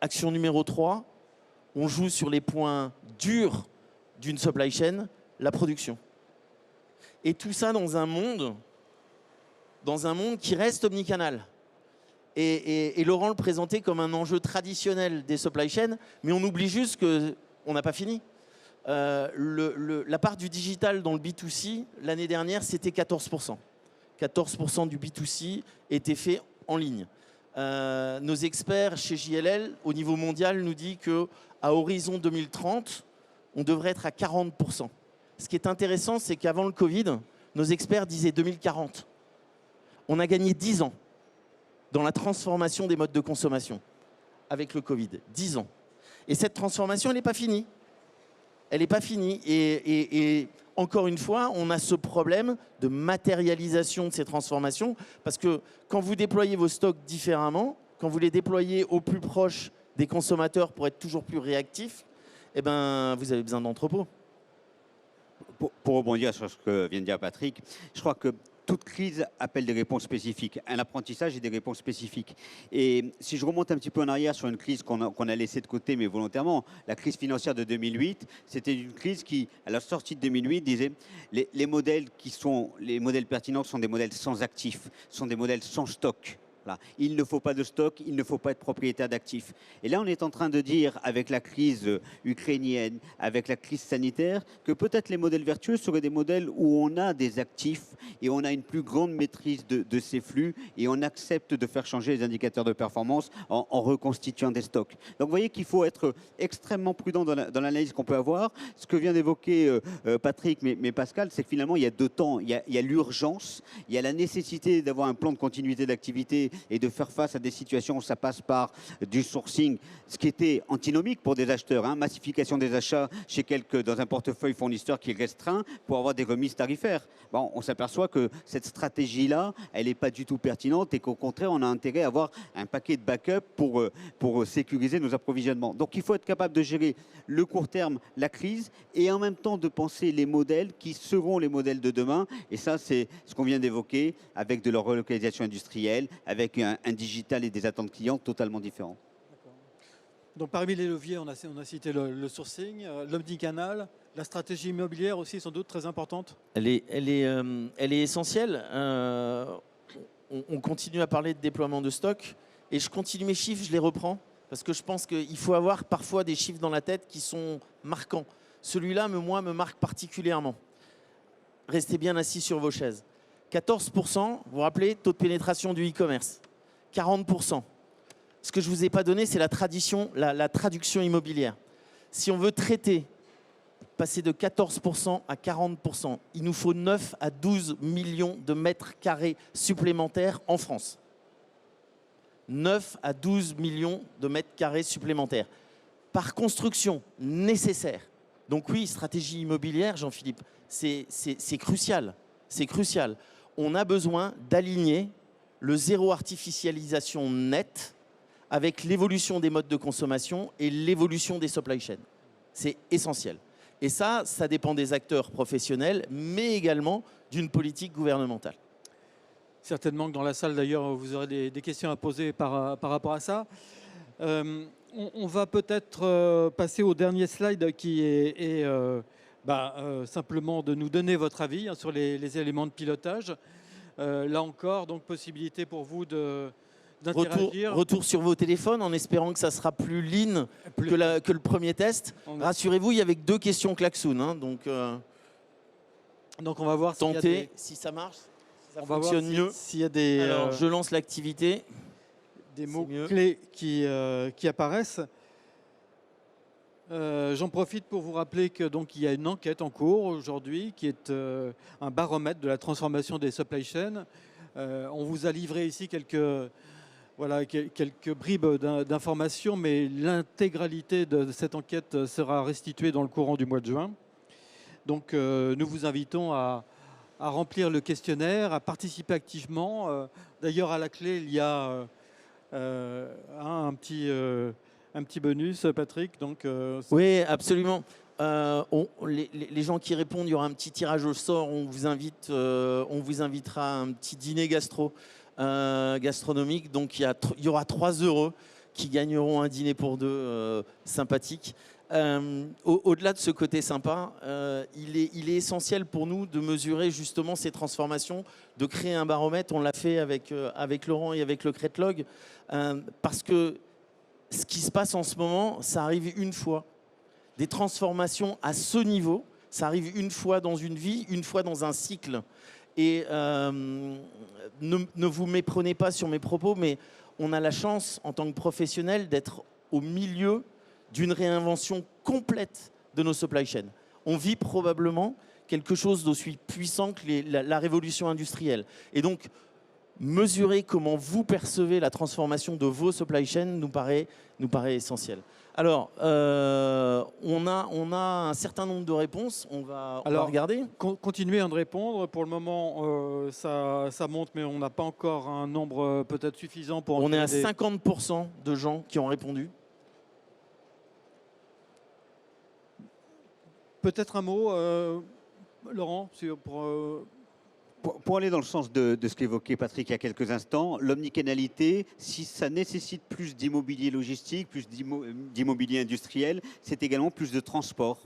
Action numéro 3, on joue sur les points durs d'une supply chain, la production. Et tout ça dans un monde qui reste omnicanal. Et Laurent le présentait comme un enjeu traditionnel des supply chains, mais on oublie juste qu'on n'a pas fini. La part du digital dans le B2C, l'année dernière, c'était 14%. 14% du B2C était fait en ligne. Nos experts chez JLL, au niveau mondial, nous disent qu'à horizon 2030, on devrait être à 40%. Ce qui est intéressant, c'est qu'avant le Covid, nos experts disaient 2040. On a gagné 10 ans dans la transformation des modes de consommation avec le Covid. 10 ans. Et cette transformation, elle n'est pas finie. Elle n'est pas finie. Et encore une fois, on a ce problème de matérialisation de ces transformations parce que quand vous déployez vos stocks différemment, quand vous les déployez au plus proche des consommateurs pour être toujours plus réactifs, eh ben, vous avez besoin d'entrepôts.
Pour rebondir sur ce que vient de dire Patrick, je crois que toute crise appelle des réponses spécifiques, un apprentissage et des réponses spécifiques. Et si je remonte un petit peu en arrière sur une crise qu'on a laissée de côté, mais volontairement, la crise financière de 2008, c'était une crise qui, à la sortie de 2008, disait les modèles pertinents sont des modèles sans actifs, sont des modèles sans stock. Voilà. Il ne faut pas de stock, il ne faut pas être propriétaire d'actifs. Et là, on est en train de dire, avec la crise ukrainienne, avec la crise sanitaire, que peut-être les modèles vertueux seraient des modèles où on a des actifs et on a une plus grande maîtrise de ces flux et on accepte de faire changer les indicateurs de performance en reconstituant des stocks. Donc, vous voyez qu'il faut être extrêmement prudent dans l'analyse qu'on peut avoir. Ce que vient d'évoquer Patrick, mais Pascal, c'est que finalement, il y a deux temps. Il y a l'urgence, il y a la nécessité d'avoir un plan de continuité d'activité et de faire face à des situations où ça passe par du sourcing, ce qui était antinomique pour des acheteurs, massification des achats chez dans un portefeuille fournisseur qui est restreint pour avoir des remises tarifaires. Bon, on s'aperçoit que cette stratégie-là, elle n'est pas du tout pertinente et qu'au contraire, on a intérêt à avoir un paquet de backup pour sécuriser nos approvisionnements. Donc, il faut être capable de gérer le court terme, la crise, et en même temps de penser les modèles qui seront les modèles de demain. Et ça, c'est ce qu'on vient d'évoquer avec de la relocalisation industrielle, avec un digital et des attentes clients totalement différents.
Donc parmi les leviers, on a cité le sourcing, l'omnicanal, la stratégie immobilière aussi sans doute très importante.
Elle est essentielle. On continue à parler de déploiement de stock et je continue mes chiffres, je les reprends parce que je pense qu'il faut avoir parfois des chiffres dans la tête qui sont marquants. Celui-là, moi, me marque particulièrement. Restez bien assis sur vos chaises. 14%, vous vous rappelez, taux de pénétration du e-commerce. 40%. Ce que je ne vous ai pas donné, c'est la traduction immobilière. Si on veut traiter passer de 14% à 40%. Il nous faut 9 à 12 millions de mètres carrés supplémentaires en France. 9 à 12 millions de mètres carrés supplémentaires. Par construction, nécessaire. Donc oui, stratégie immobilière, Jean-Philippe, c'est crucial. C'est crucial. On a besoin d'aligner le zéro artificialisation net avec l'évolution des modes de consommation et l'évolution des supply chains. C'est essentiel. Et ça dépend des acteurs professionnels, mais également d'une politique gouvernementale.
Certainement que dans la salle, d'ailleurs, vous aurez des questions à poser par rapport à ça. On va peut-être passer au dernier slide qui est simplement de nous donner votre avis sur les éléments de pilotage. Là encore, donc possibilité pour vous d'interagir.
Retour sur vos téléphones en espérant que ça sera plus lean que le premier test. Rassurez-vous, il y avait que 2 questions klaxon. Hein, donc
on va voir
tenter si ça marche, si ça fonctionne mieux.
S'il y a des,
alors, je lance l'activité.
Des mots-clés qui apparaissent. J'en profite pour vous rappeler que donc il y a une enquête en cours aujourd'hui qui est un baromètre de la transformation des supply chains. On vous a livré ici quelques bribes d'informations, mais l'intégralité de cette enquête sera restituée dans le courant du mois de juin. Donc nous vous invitons à remplir le questionnaire, à participer activement. D'ailleurs, à la clé, il y a un petit bonus, Patrick. Donc,
oui, absolument. Les gens qui répondent, il y aura un petit tirage au sort. On vous invitera à un petit dîner gastronomique. Donc il y aura 3 heureux qui gagneront un dîner pour 2 sympathique. Au-delà de ce côté sympa, il est essentiel pour nous de mesurer justement ces transformations, de créer un baromètre. On l'a fait avec Laurent et avec le Cretlog, parce que ce qui se passe en ce moment, ça arrive une fois. Des transformations à ce niveau, ça arrive une fois dans une vie, une fois dans un cycle. Et ne vous méprenez pas sur mes propos, mais on a la chance en tant que professionnel d'être au milieu d'une réinvention complète de nos supply chains. On vit probablement quelque chose d'aussi puissant que la révolution industrielle. Et donc, mesurer comment vous percevez la transformation de vos supply chains nous paraît essentiel. Alors, on a un certain nombre de réponses. On va regarder.
Continuez de répondre. Pour le moment, ça monte, mais on n'a pas encore un nombre peut-être suffisant pour...
On est à 50% de gens qui ont répondu.
Peut-être un mot, Laurent,
pour aller dans le sens de ce qu'évoquait Patrick il y a quelques instants, l'omnicanalité, si ça nécessite plus d'immobilier logistique, plus d'immobilier industriel, c'est également plus de transport.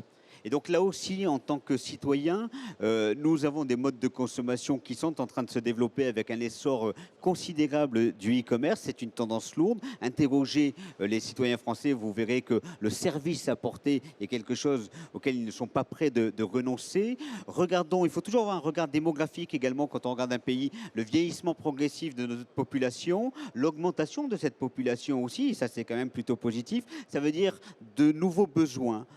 Et donc là aussi, en tant que citoyens, nous avons des modes de consommation qui sont en train de se développer avec un essor considérable du e-commerce. C'est une tendance lourde. Interrogez les citoyens français, vous verrez que le service apporté est quelque chose auquel ils ne sont pas prêts de renoncer. Regardons, il faut toujours avoir un regard démographique également quand on regarde un pays, le vieillissement progressif de notre population, l'augmentation de cette population aussi, et ça c'est quand même plutôt positif. Ça veut dire de nouveaux besoins.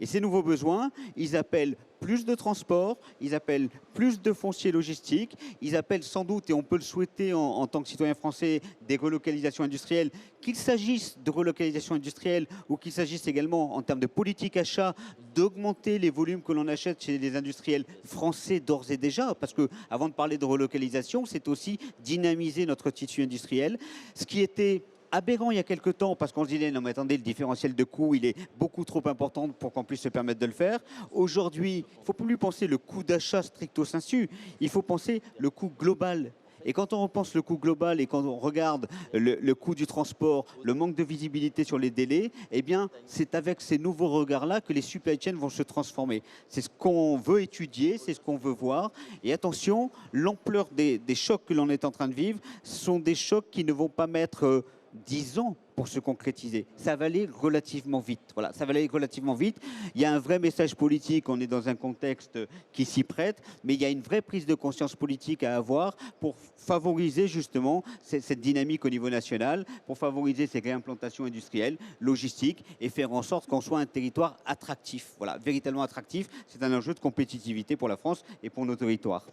Et ces nouveaux besoins, ils appellent plus de transport, ils appellent plus de foncier logistique, ils appellent sans doute, et on peut le souhaiter en tant que citoyen français, des relocalisations industrielles, qu'il s'agisse de relocalisation industrielle ou qu'il s'agisse également en termes de politique achat, d'augmenter les volumes que l'on achète chez les industriels français d'ores et déjà, parce que avant de parler de relocalisation, c'est aussi dynamiser notre tissu industriel. Ce qui était aberrant il y a quelques temps, parce qu'on se disait non mais attendez, le différentiel de coût il est beaucoup trop important pour qu'on puisse se permettre de le faire. Aujourd'hui, il ne faut plus penser le coût d'achat stricto sensu, il faut penser le coût global. Et quand on repense le coût global et quand on regarde le coût du transport, le manque de visibilité sur les délais, eh bien, c'est avec ces nouveaux regards-là que les supply chains vont se transformer. C'est ce qu'on veut étudier, c'est ce qu'on veut voir. Et attention, l'ampleur des chocs que l'on est en train de vivre sont des chocs qui ne vont pas mettre 10 ans pour se concrétiser. Ça va aller relativement vite. Voilà, ça va aller relativement vite. Il y a un vrai message politique, on est dans un contexte qui s'y prête, mais il y a une vraie prise de conscience politique à avoir pour favoriser justement cette dynamique au niveau national, pour favoriser ces réimplantations industrielles, logistiques, et faire en sorte qu'on soit un territoire attractif. Voilà, véritablement attractif. C'est un enjeu de compétitivité pour la France et pour nos territoires.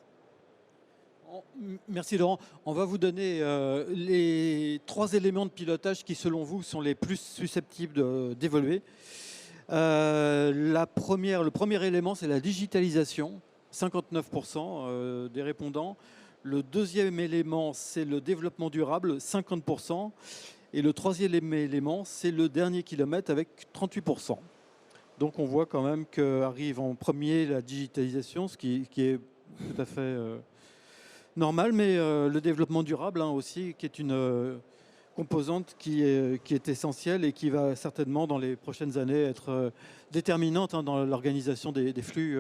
Merci Laurent. On va vous donner les 3 éléments de pilotage qui, selon vous, sont les plus susceptibles d'évoluer. Le premier élément, c'est la digitalisation, 59% des répondants. Le deuxième élément, c'est le développement durable, 50%. Et le troisième élément, c'est le dernier kilomètre avec 38%. Donc on voit quand même qu'arrive en premier la digitalisation, ce qui est tout à fait normal, mais le développement durable aussi, qui est une composante qui est essentielle et qui va certainement dans les prochaines années être déterminante dans l'organisation des flux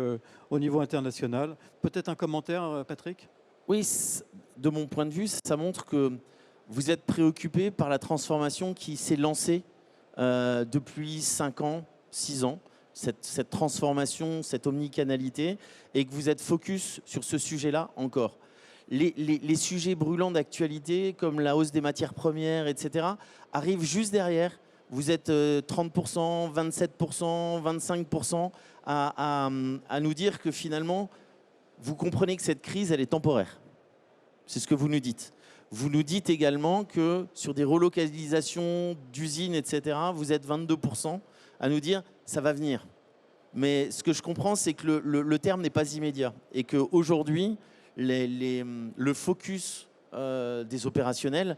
au niveau international. Peut-être un commentaire, Patrick ?
Oui, de mon point de vue, ça montre que vous êtes préoccupé par la transformation qui s'est lancée depuis 5 ans, 6 ans, cette transformation, cette omnicanalité, et que vous êtes focus sur ce sujet-là encore. Les sujets brûlants d'actualité, comme la hausse des matières premières, etc., arrivent juste derrière. Vous êtes 30%, 27%, 25% à nous dire que finalement, vous comprenez que cette crise, elle est temporaire. C'est ce que vous nous dites. Vous nous dites également que sur des relocalisations d'usines, etc., vous êtes 22% à nous dire ça va venir. Mais ce que je comprends, c'est que le terme n'est pas immédiat et qu'aujourd'hui, le focus des opérationnels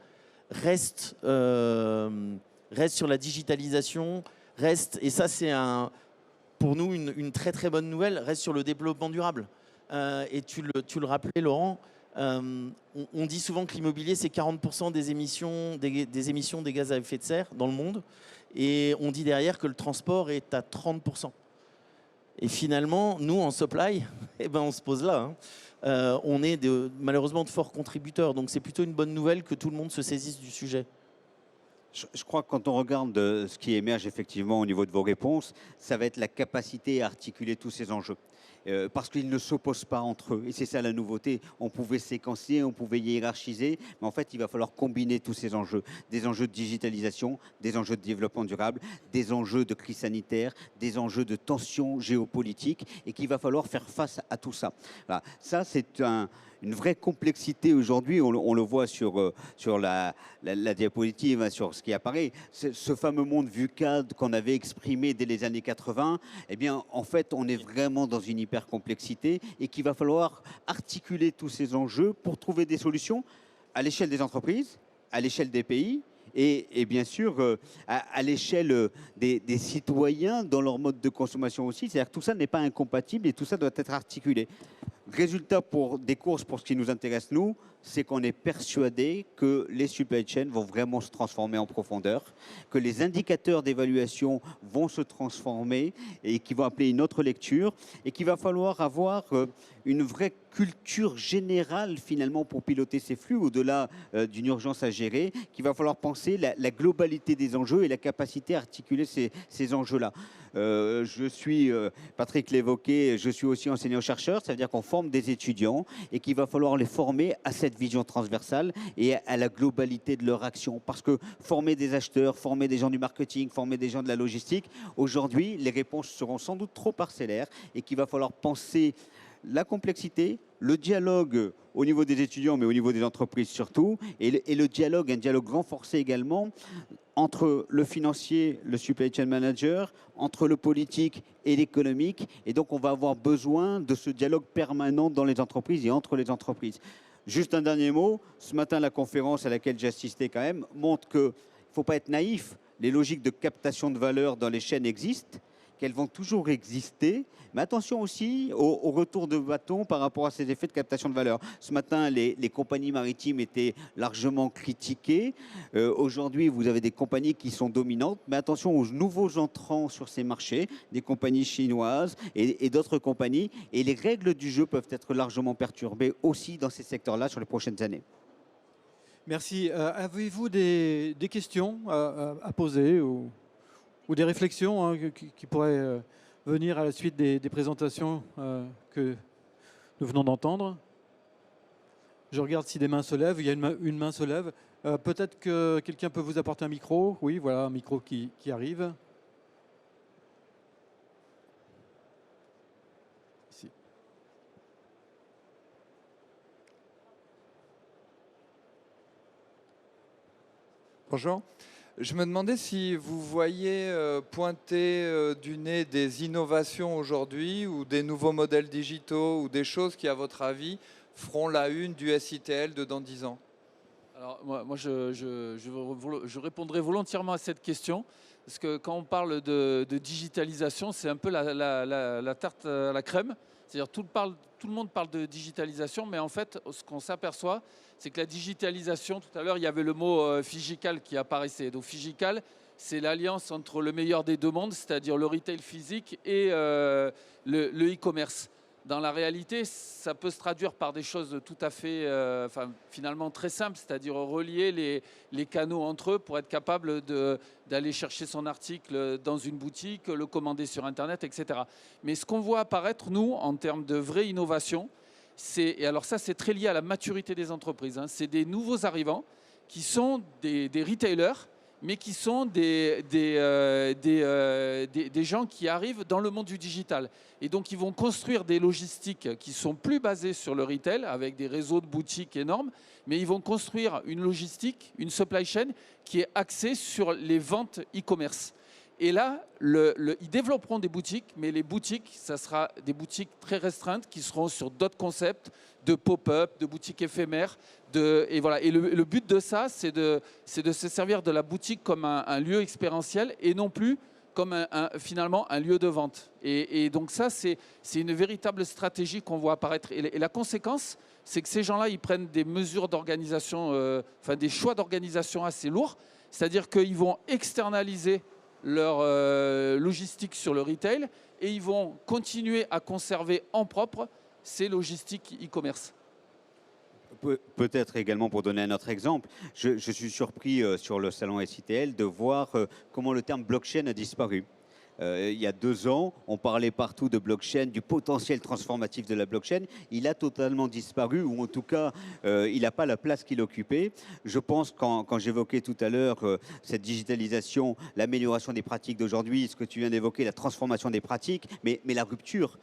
reste sur la digitalisation, et ça c'est pour nous une très très bonne nouvelle, reste sur le développement durable. Et tu le rappelais Laurent, on dit souvent que l'immobilier c'est 40% des émissions des gaz à effet de serre dans le monde, et on dit derrière que le transport est à 30%. Et finalement, nous en supply, on se pose là. On est malheureusement de forts contributeurs, donc c'est plutôt une bonne nouvelle que tout le monde se saisisse du sujet.
Je crois que quand on regarde ce qui émerge effectivement au niveau de vos réponses, ça va être la capacité à articuler tous ces enjeux. Parce qu'ils ne s'opposent pas entre eux. Et c'est ça la nouveauté. On pouvait séquencer, on pouvait hiérarchiser, mais en fait, il va falloir combiner tous ces enjeux. Des enjeux de digitalisation, des enjeux de développement durable, des enjeux de crise sanitaire, des enjeux de tension géopolitique, et qu'il va falloir faire face à tout ça. Voilà. Ça, c'est une vraie complexité aujourd'hui. On le voit sur la diapositive, sur ce qui apparaît. Ce fameux monde VUCAD qu'on avait exprimé dès les années 80, eh bien, en fait, on est vraiment dans une hyper-complexité et qu'il va falloir articuler tous ces enjeux pour trouver des solutions à l'échelle des entreprises, à l'échelle des pays et bien sûr à l'échelle des citoyens dans leur mode de consommation aussi. C'est-à-dire que tout ça n'est pas incompatible et tout ça doit être articulé. Résultat pour des courses, pour ce qui nous intéresse nous, c'est qu'on est persuadé que les supply chains vont vraiment se transformer en profondeur, que les indicateurs d'évaluation vont se transformer et qui vont appeler une autre lecture et qu'il va falloir avoir une vraie culture générale finalement pour piloter ces flux au-delà d'une urgence à gérer, qu'il va falloir penser la globalité des enjeux et la capacité à articuler ces enjeux-là. Patrick l'évoquait, je suis aussi enseignant-chercheur, ça veut dire qu'on forme des étudiants et qu'il va falloir les former à cette vision transversale et à la globalité de leur action. Parce que former des acheteurs, former des gens du marketing, former des gens de la logistique, aujourd'hui, les réponses seront sans doute trop parcellaires et qu'il va falloir penser la complexité, le dialogue au niveau des étudiants, mais au niveau des entreprises surtout, et un dialogue renforcé également entre le financier, le supply chain manager, entre le politique et l'économique. Et donc, on va avoir besoin de ce dialogue permanent dans les entreprises et entre les entreprises. Juste un dernier mot. Ce matin, la conférence à laquelle j'ai assisté quand même montre qu'il ne faut pas être naïf. Les logiques de captation de valeur dans les chaînes existent, qu'elles vont toujours exister. Mais attention aussi au retour de bâton par rapport à ces effets de captation de valeur. Ce matin, les compagnies maritimes étaient largement critiquées. Aujourd'hui, vous avez des compagnies qui sont dominantes. Mais attention aux nouveaux entrants sur ces marchés, des compagnies chinoises et d'autres compagnies. Et les règles du jeu peuvent être largement perturbées aussi dans ces secteurs-là sur les prochaines années.
Merci. Avez-vous des questions à poser ou des réflexions hein, qui pourraient venir à la suite des présentations que nous venons d'entendre? Je regarde si des mains se lèvent. Il y a une main se lève. Peut-être que quelqu'un peut vous apporter un micro. Oui, voilà, un micro qui arrive. Ici.
Bonjour. Je me demandais si vous voyez pointer du nez des innovations aujourd'hui ou des nouveaux modèles digitaux ou des choses qui, à votre avis, feront la une du SITL de dans 10 ans.
Alors, moi je répondrai volontiers à cette question, parce que quand on parle de digitalisation, c'est un peu la tarte à la crème. C'est-à-dire tout le monde parle de digitalisation, mais en fait, ce qu'on s'aperçoit, c'est que la digitalisation, tout à l'heure, il y avait le mot phygital qui apparaissait. Donc phygital, c'est l'alliance entre le meilleur des deux mondes, c'est-à-dire le retail physique et le e-commerce. Dans la réalité, ça peut se traduire par des choses tout à fait, finalement très simples, c'est-à-dire relier les canaux entre eux pour être capable d'aller chercher son article dans une boutique, le commander sur Internet, etc. Mais ce qu'on voit apparaître, nous, en termes de vraie innovation, et alors ça, c'est très lié à la maturité des entreprises, hein, c'est des nouveaux arrivants qui sont des retailers, mais qui sont des gens qui arrivent dans le monde du digital. Et donc, ils vont construire des logistiques qui sont plus basées sur le retail, avec des réseaux de boutiques énormes, mais ils vont construire une logistique, une supply chain qui est axée sur les ventes e-commerce. Et là, ils développeront des boutiques, mais les boutiques, ça sera des boutiques très restreintes qui seront sur d'autres concepts de pop-up, de boutiques éphémères. Et voilà. Et le but de ça, c'est de se servir de la boutique comme un lieu expérientiel et non plus comme finalement un lieu de vente. Et donc ça, c'est une véritable stratégie qu'on voit apparaître. Et la conséquence, c'est que ces gens-là, ils prennent des mesures d'organisation, des choix d'organisation assez lourds. C'est-à-dire qu'ils vont externaliser leur logistique sur le retail et ils vont continuer à conserver en propre ces logistiques e-commerce.
Peut-être également pour donner un autre exemple, je suis surpris sur le salon SITL de voir comment le terme blockchain a disparu. Il y a 2 ans, on parlait partout de blockchain, du potentiel transformatif de la blockchain. Il a totalement disparu, ou en tout cas, il n'a pas la place qu'il occupait. Je pense, quand j'évoquais tout à l'heure cette digitalisation, l'amélioration des pratiques d'aujourd'hui, ce que tu viens d'évoquer, la transformation des pratiques, mais la rupture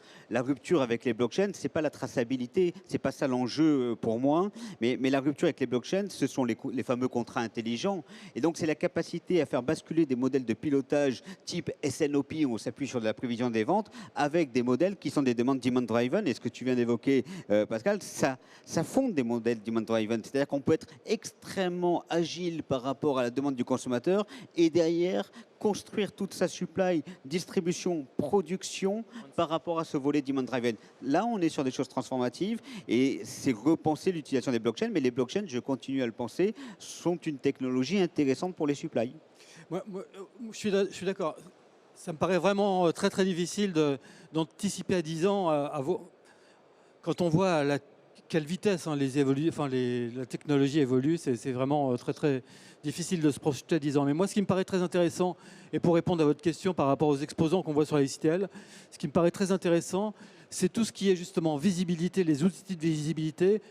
avec les blockchains, ce n'est pas la traçabilité, ce n'est pas ça l'enjeu pour moi, mais la rupture avec les blockchains, ce sont les fameux contrats intelligents. Et donc, c'est la capacité à faire basculer des modèles de pilotage type SNOP, où on s'appuie sur de la prévision des ventes, avec des modèles qui sont des demandes demand-driven. Et ce que tu viens d'évoquer, Pascal, ça fonde des modèles demand-driven. C'est-à-dire qu'on peut être extrêmement agile par rapport à la demande du consommateur et derrière construire toute sa supply, distribution, production par rapport à ce volet demand-driven. Là, on est sur des choses transformatives et c'est repenser l'utilisation des blockchains. Mais les blockchains, je continue à le penser, sont une technologie intéressante pour les supplies.
Je suis d'accord. Ça me paraît vraiment très très difficile d'anticiper à 10 ans quand on voit à quelle vitesse hein, la technologie évolue. C'est vraiment très très difficile de se projeter à 10 ans. Mais moi, ce qui me paraît très intéressant, et pour répondre à votre question par rapport aux exposants qu'on voit sur la SITL, ce qui me paraît très intéressant, c'est tout ce qui est justement visibilité, les outils de visibilité,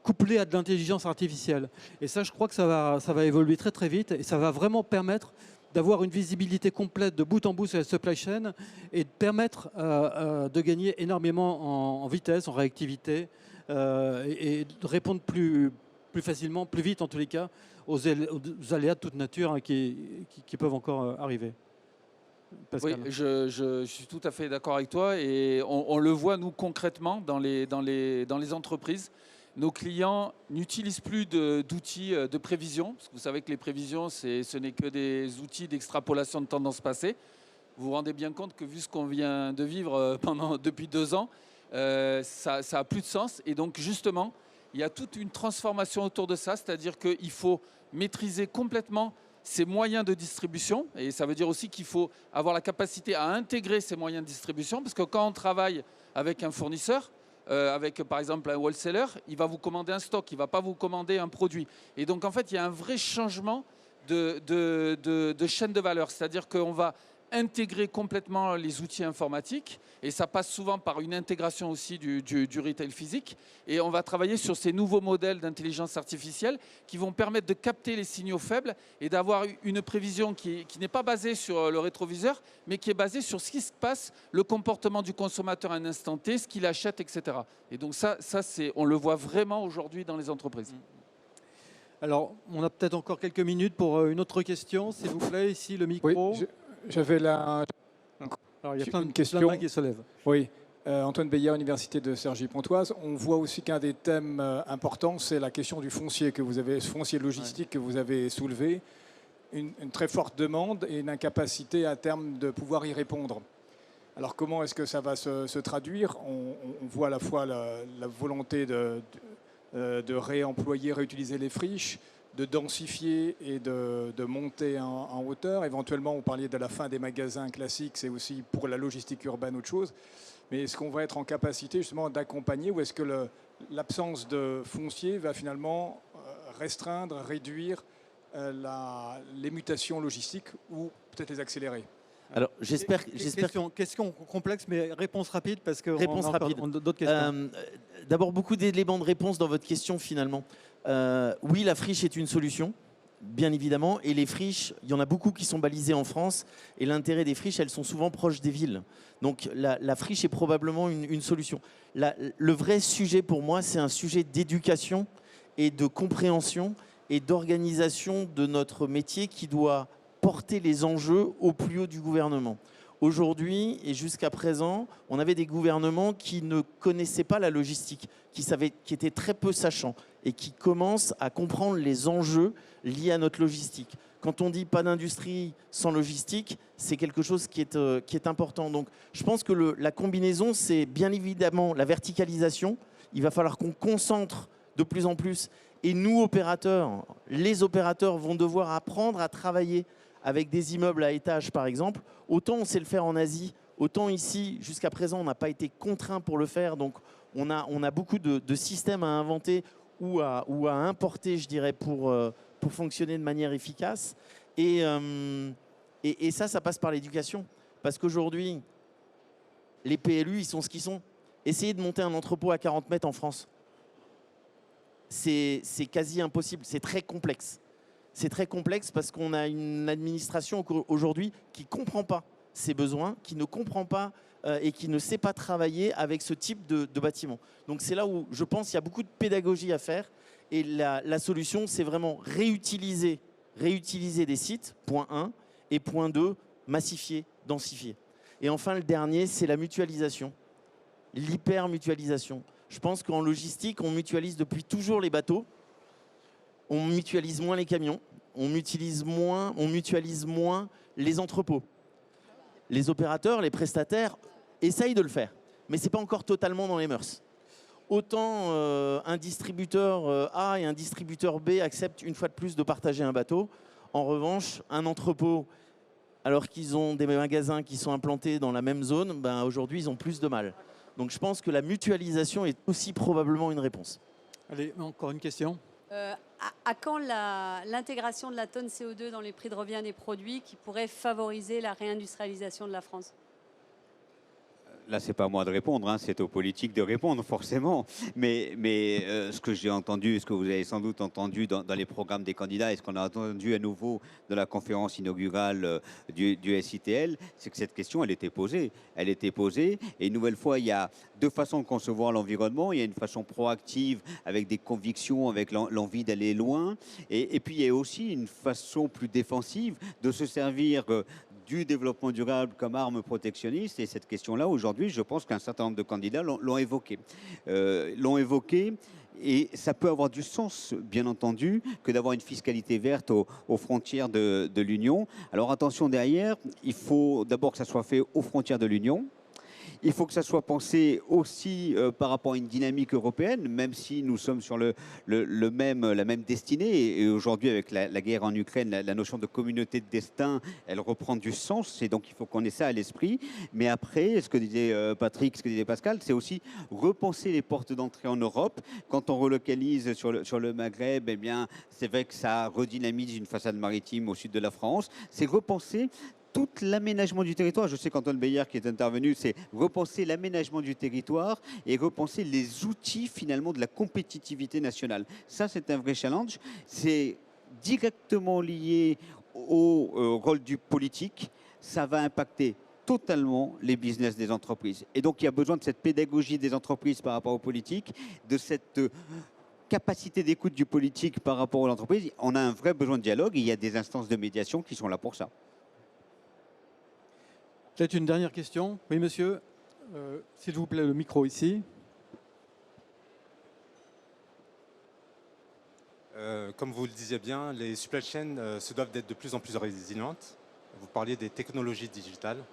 couplés à de l'intelligence artificielle. Et ça, je crois que ça va évoluer très très vite et ça va vraiment permettre d'avoir une visibilité complète de bout en bout sur la supply chain et de permettre de gagner énormément en vitesse, en réactivité et de répondre plus facilement, plus vite en tous les cas, aux aléas de toute nature hein, qui peuvent encore arriver. Pascal.
Oui, je suis tout à fait d'accord avec toi et on le voit nous concrètement dans les entreprises. Nos clients n'utilisent plus d'outils de prévision, parce que vous savez que les prévisions, ce n'est que des outils d'extrapolation de tendances passées. Vous vous rendez bien compte que vu ce qu'on vient de vivre depuis 2 ans, ça a plus de sens. Et donc justement, il y a toute une transformation autour de ça, c'est-à-dire qu'il faut maîtriser complètement ces moyens de distribution. Et ça veut dire aussi qu'il faut avoir la capacité à intégrer ces moyens de distribution, parce que quand on travaille avec un fournisseur, avec par exemple un wholesaler, il va vous commander un stock, il ne va pas vous commander un produit. Et donc en fait, il y a un vrai changement de chaîne de valeur. C'est-à-dire qu'on va intégrer complètement les outils informatiques et ça passe souvent par une intégration aussi du retail physique et on va travailler sur ces nouveaux modèles d'intelligence artificielle qui vont permettre de capter les signaux faibles et d'avoir une prévision qui n'est pas basée sur le rétroviseur mais qui est basée sur ce qui se passe, le comportement du consommateur à un instant T, ce qu'il achète, etc. Et donc ça on le voit vraiment aujourd'hui dans les entreprises.
Alors, on a peut-être encore quelques minutes pour une autre question, s'il vous plaît. Ici, le micro.
Oui, j'avais la...
Alors, il y a
une
plein de
question.
mains qui se lèvent.
Oui, Antoine Beillard, Université de Cergy-Pontoise. On voit aussi qu'un des thèmes importants, c'est la question du foncier foncier logistique que vous avez soulevé. Une très forte demande et une incapacité à terme de pouvoir y répondre. Alors comment est-ce que ça va se traduire? On voit à la fois la volonté de réemployer, réutiliser les friches, de densifier et de monter en hauteur. Éventuellement, vous parliez de la fin des magasins classiques, c'est aussi pour la logistique urbaine autre chose. Mais est-ce qu'on va être en capacité justement d'accompagner ou est-ce que l'absence de foncier va finalement restreindre, réduire les mutations logistiques ou peut-être les accélérer?
Alors, j'espère.
Question complexe, mais réponse rapide parce que
Réponse rapide.
d'autres questions.
D'abord, beaucoup d'éléments de réponse dans votre question finalement. Oui, la friche est une solution, bien évidemment. Et les friches, il y en a beaucoup qui sont balisées en France. Et l'intérêt des friches, elles sont souvent proches des villes. Donc la friche est probablement une solution. Le vrai sujet pour moi, c'est un sujet d'éducation et de compréhension et d'organisation de notre métier qui doit porter les enjeux au plus haut du gouvernement. Aujourd'hui et jusqu'à présent, on avait des gouvernements qui ne connaissaient pas la logistique, qui étaient très peu sachants et qui commencent à comprendre les enjeux liés à notre logistique. Quand on dit pas d'industrie sans logistique, c'est quelque chose qui est important. Donc je pense que la combinaison, c'est bien évidemment la verticalisation. Il va falloir qu'on concentre de plus en plus. Et nous, opérateurs, les opérateurs vont devoir apprendre à travailler avec des immeubles à étages, par exemple. Autant on sait le faire en Asie, autant ici, jusqu'à présent, on n'a pas été contraint pour le faire. Donc, on a beaucoup de systèmes à inventer ou à importer, je dirais, pour fonctionner de manière efficace. Et ça passe par l'éducation. Parce qu'aujourd'hui, les PLU, ils sont ce qu'ils sont. Essayez de monter un entrepôt à 40 mètres en France. C'est quasi impossible, c'est très complexe. C'est très complexe parce qu'on a une administration aujourd'hui qui ne comprend pas ses besoins, qui ne comprend pas et qui ne sait pas travailler avec ce type de bâtiment. Donc c'est là où je pense qu'il y a beaucoup de pédagogie à faire. Et la solution, c'est vraiment réutiliser des sites, point 1, et point 2, massifier, densifier. Et enfin, le dernier, c'est la mutualisation, l'hyper-mutualisation. Je pense qu'en logistique, on mutualise depuis toujours les bateaux. On mutualise moins les camions, on mutualise moins les entrepôts. Les opérateurs, les prestataires essayent de le faire, mais ce n'est pas encore totalement dans les mœurs. Autant un distributeur A et un distributeur B acceptent une fois de plus de partager un bateau. En revanche, un entrepôt, alors qu'ils ont des magasins qui sont implantés dans la même zone, ben aujourd'hui, ils ont plus de mal. Donc je pense que la mutualisation est aussi probablement une réponse.
Allez, encore une question.
À quand l'intégration de la tonne CO2 dans les prix de revient des produits qui pourrait favoriser la réindustrialisation de la France?
Là, ce n'est pas à moi de répondre, hein, c'est aux politiques de répondre, forcément. Mais ce que j'ai entendu, ce que vous avez sans doute entendu dans les programmes des candidats et ce qu'on a entendu à nouveau dans la conférence inaugurale du SITL, c'est que cette question, elle était posée. Elle était posée. Et une nouvelle fois, il y a deux façons de concevoir l'environnement. Il y a une façon proactive, avec des convictions, avec l'envie d'aller loin. Et puis, il y a aussi une façon plus défensive de se servir du développement durable comme arme protectionniste. Et cette question-là, aujourd'hui, je pense qu'un certain nombre de candidats l'ont évoqué. Et ça peut avoir du sens, bien entendu, que d'avoir une fiscalité verte aux frontières de l'Union. Alors attention derrière, il faut d'abord que ça soit fait aux frontières de l'Union. Il faut que ça soit pensé aussi par rapport à une dynamique européenne, même si nous sommes sur la même destinée. Et aujourd'hui, avec la guerre en Ukraine, la notion de communauté de destin, elle reprend du sens. Et donc, il faut qu'on ait ça à l'esprit. Mais après, ce que disait Patrick, ce que disait Pascal, c'est aussi repenser les portes d'entrée en Europe. Quand on relocalise sur le Maghreb, eh bien, c'est vrai que ça redynamise une façade maritime au sud de la France. C'est repenser tout l'aménagement du territoire. Je sais qu'Antoine Beyer qui est intervenu, c'est repenser l'aménagement du territoire et repenser les outils finalement de la compétitivité nationale. Ça, c'est un vrai challenge. C'est directement lié au rôle du politique. Ça va impacter totalement les business des entreprises. Et donc, il y a besoin de cette pédagogie des entreprises par rapport aux politiques, de cette capacité d'écoute du politique par rapport aux entreprises. On a un vrai besoin de dialogue et il y a des instances de médiation qui sont là pour ça.
Peut-être une dernière question. Oui, monsieur. S'il vous plaît, le micro ici.
Comme vous le disiez bien, les supply chains se doivent d'être de plus en plus résilientes. Vous parliez des technologies digitales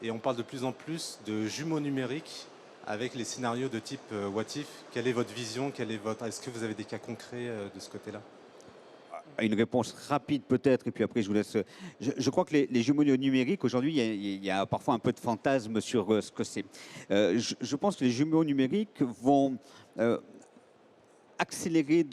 et on parle de plus en plus de jumeaux numériques avec les scénarios de type what if. Quelle est votre vision? Est-ce que vous avez des cas concrets de ce côté-là?
Une réponse rapide peut-être, et puis après je vous laisse. Je crois que les jumeaux numériques, aujourd'hui, il y a parfois un peu de fantasme sur ce que c'est. Je pense que les jumeaux numériques vont accélérer,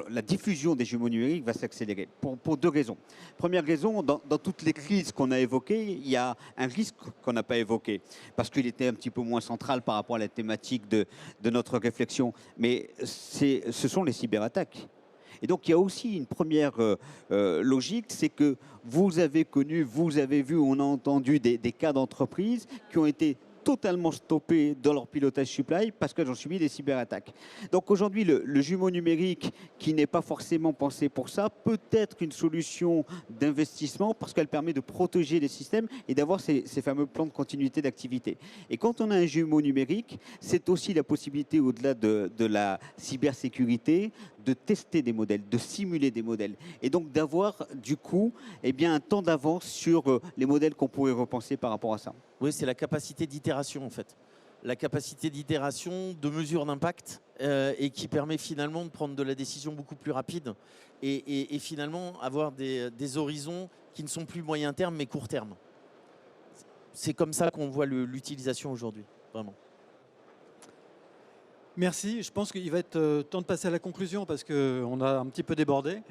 la diffusion des jumeaux numériques va s'accélérer pour deux raisons. Première raison, dans toutes les crises qu'on a évoquées, il y a un risque qu'on n'a pas évoqué, parce qu'il était un petit peu moins central par rapport à la thématique de notre réflexion, mais ce sont les cyberattaques. Et donc, il y a aussi une première logique, c'est que vous avez connu, vous avez vu, on a entendu des cas d'entreprises qui ont été totalement stoppés dans leur pilotage supply parce qu'elles ont subi des cyberattaques. Donc aujourd'hui, le jumeau numérique qui n'est pas forcément pensé pour ça peut être une solution d'investissement parce qu'elle permet de protéger les systèmes et d'avoir ces fameux plans de continuité d'activité. Et quand on a un jumeau numérique, c'est aussi la possibilité, au-delà de la cybersécurité, de tester des modèles, de simuler des modèles et donc d'avoir du coup un temps d'avance sur les modèles qu'on pourrait repenser par rapport à ça.
Oui, c'est la capacité d'itération en fait. La capacité d'itération, de mesure d'impact et qui permet finalement de prendre de la décision beaucoup plus rapide et finalement avoir des horizons qui ne sont plus moyen terme mais court terme. C'est comme ça qu'on voit l'utilisation aujourd'hui, vraiment.
Merci. Je pense qu'il va être temps de passer à la conclusion parce qu'on a un petit peu débordé.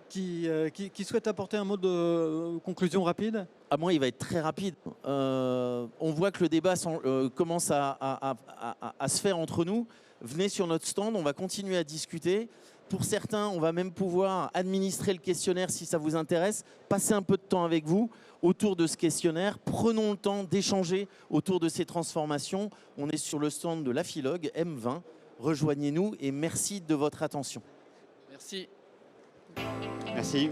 Qui souhaite apporter un mot de conclusion rapide?
À moi, il va être très rapide. On voit que le débat commence à se faire entre nous. Venez sur notre stand, on va continuer à discuter. Pour certains, on va même pouvoir administrer le questionnaire si ça vous intéresse. Passez un peu de temps avec vous autour de ce questionnaire. Prenons le temps d'échanger autour de ces transformations. On est sur le stand de l'Afilog M20. Rejoignez-nous et merci de votre attention.
Merci.
Merci.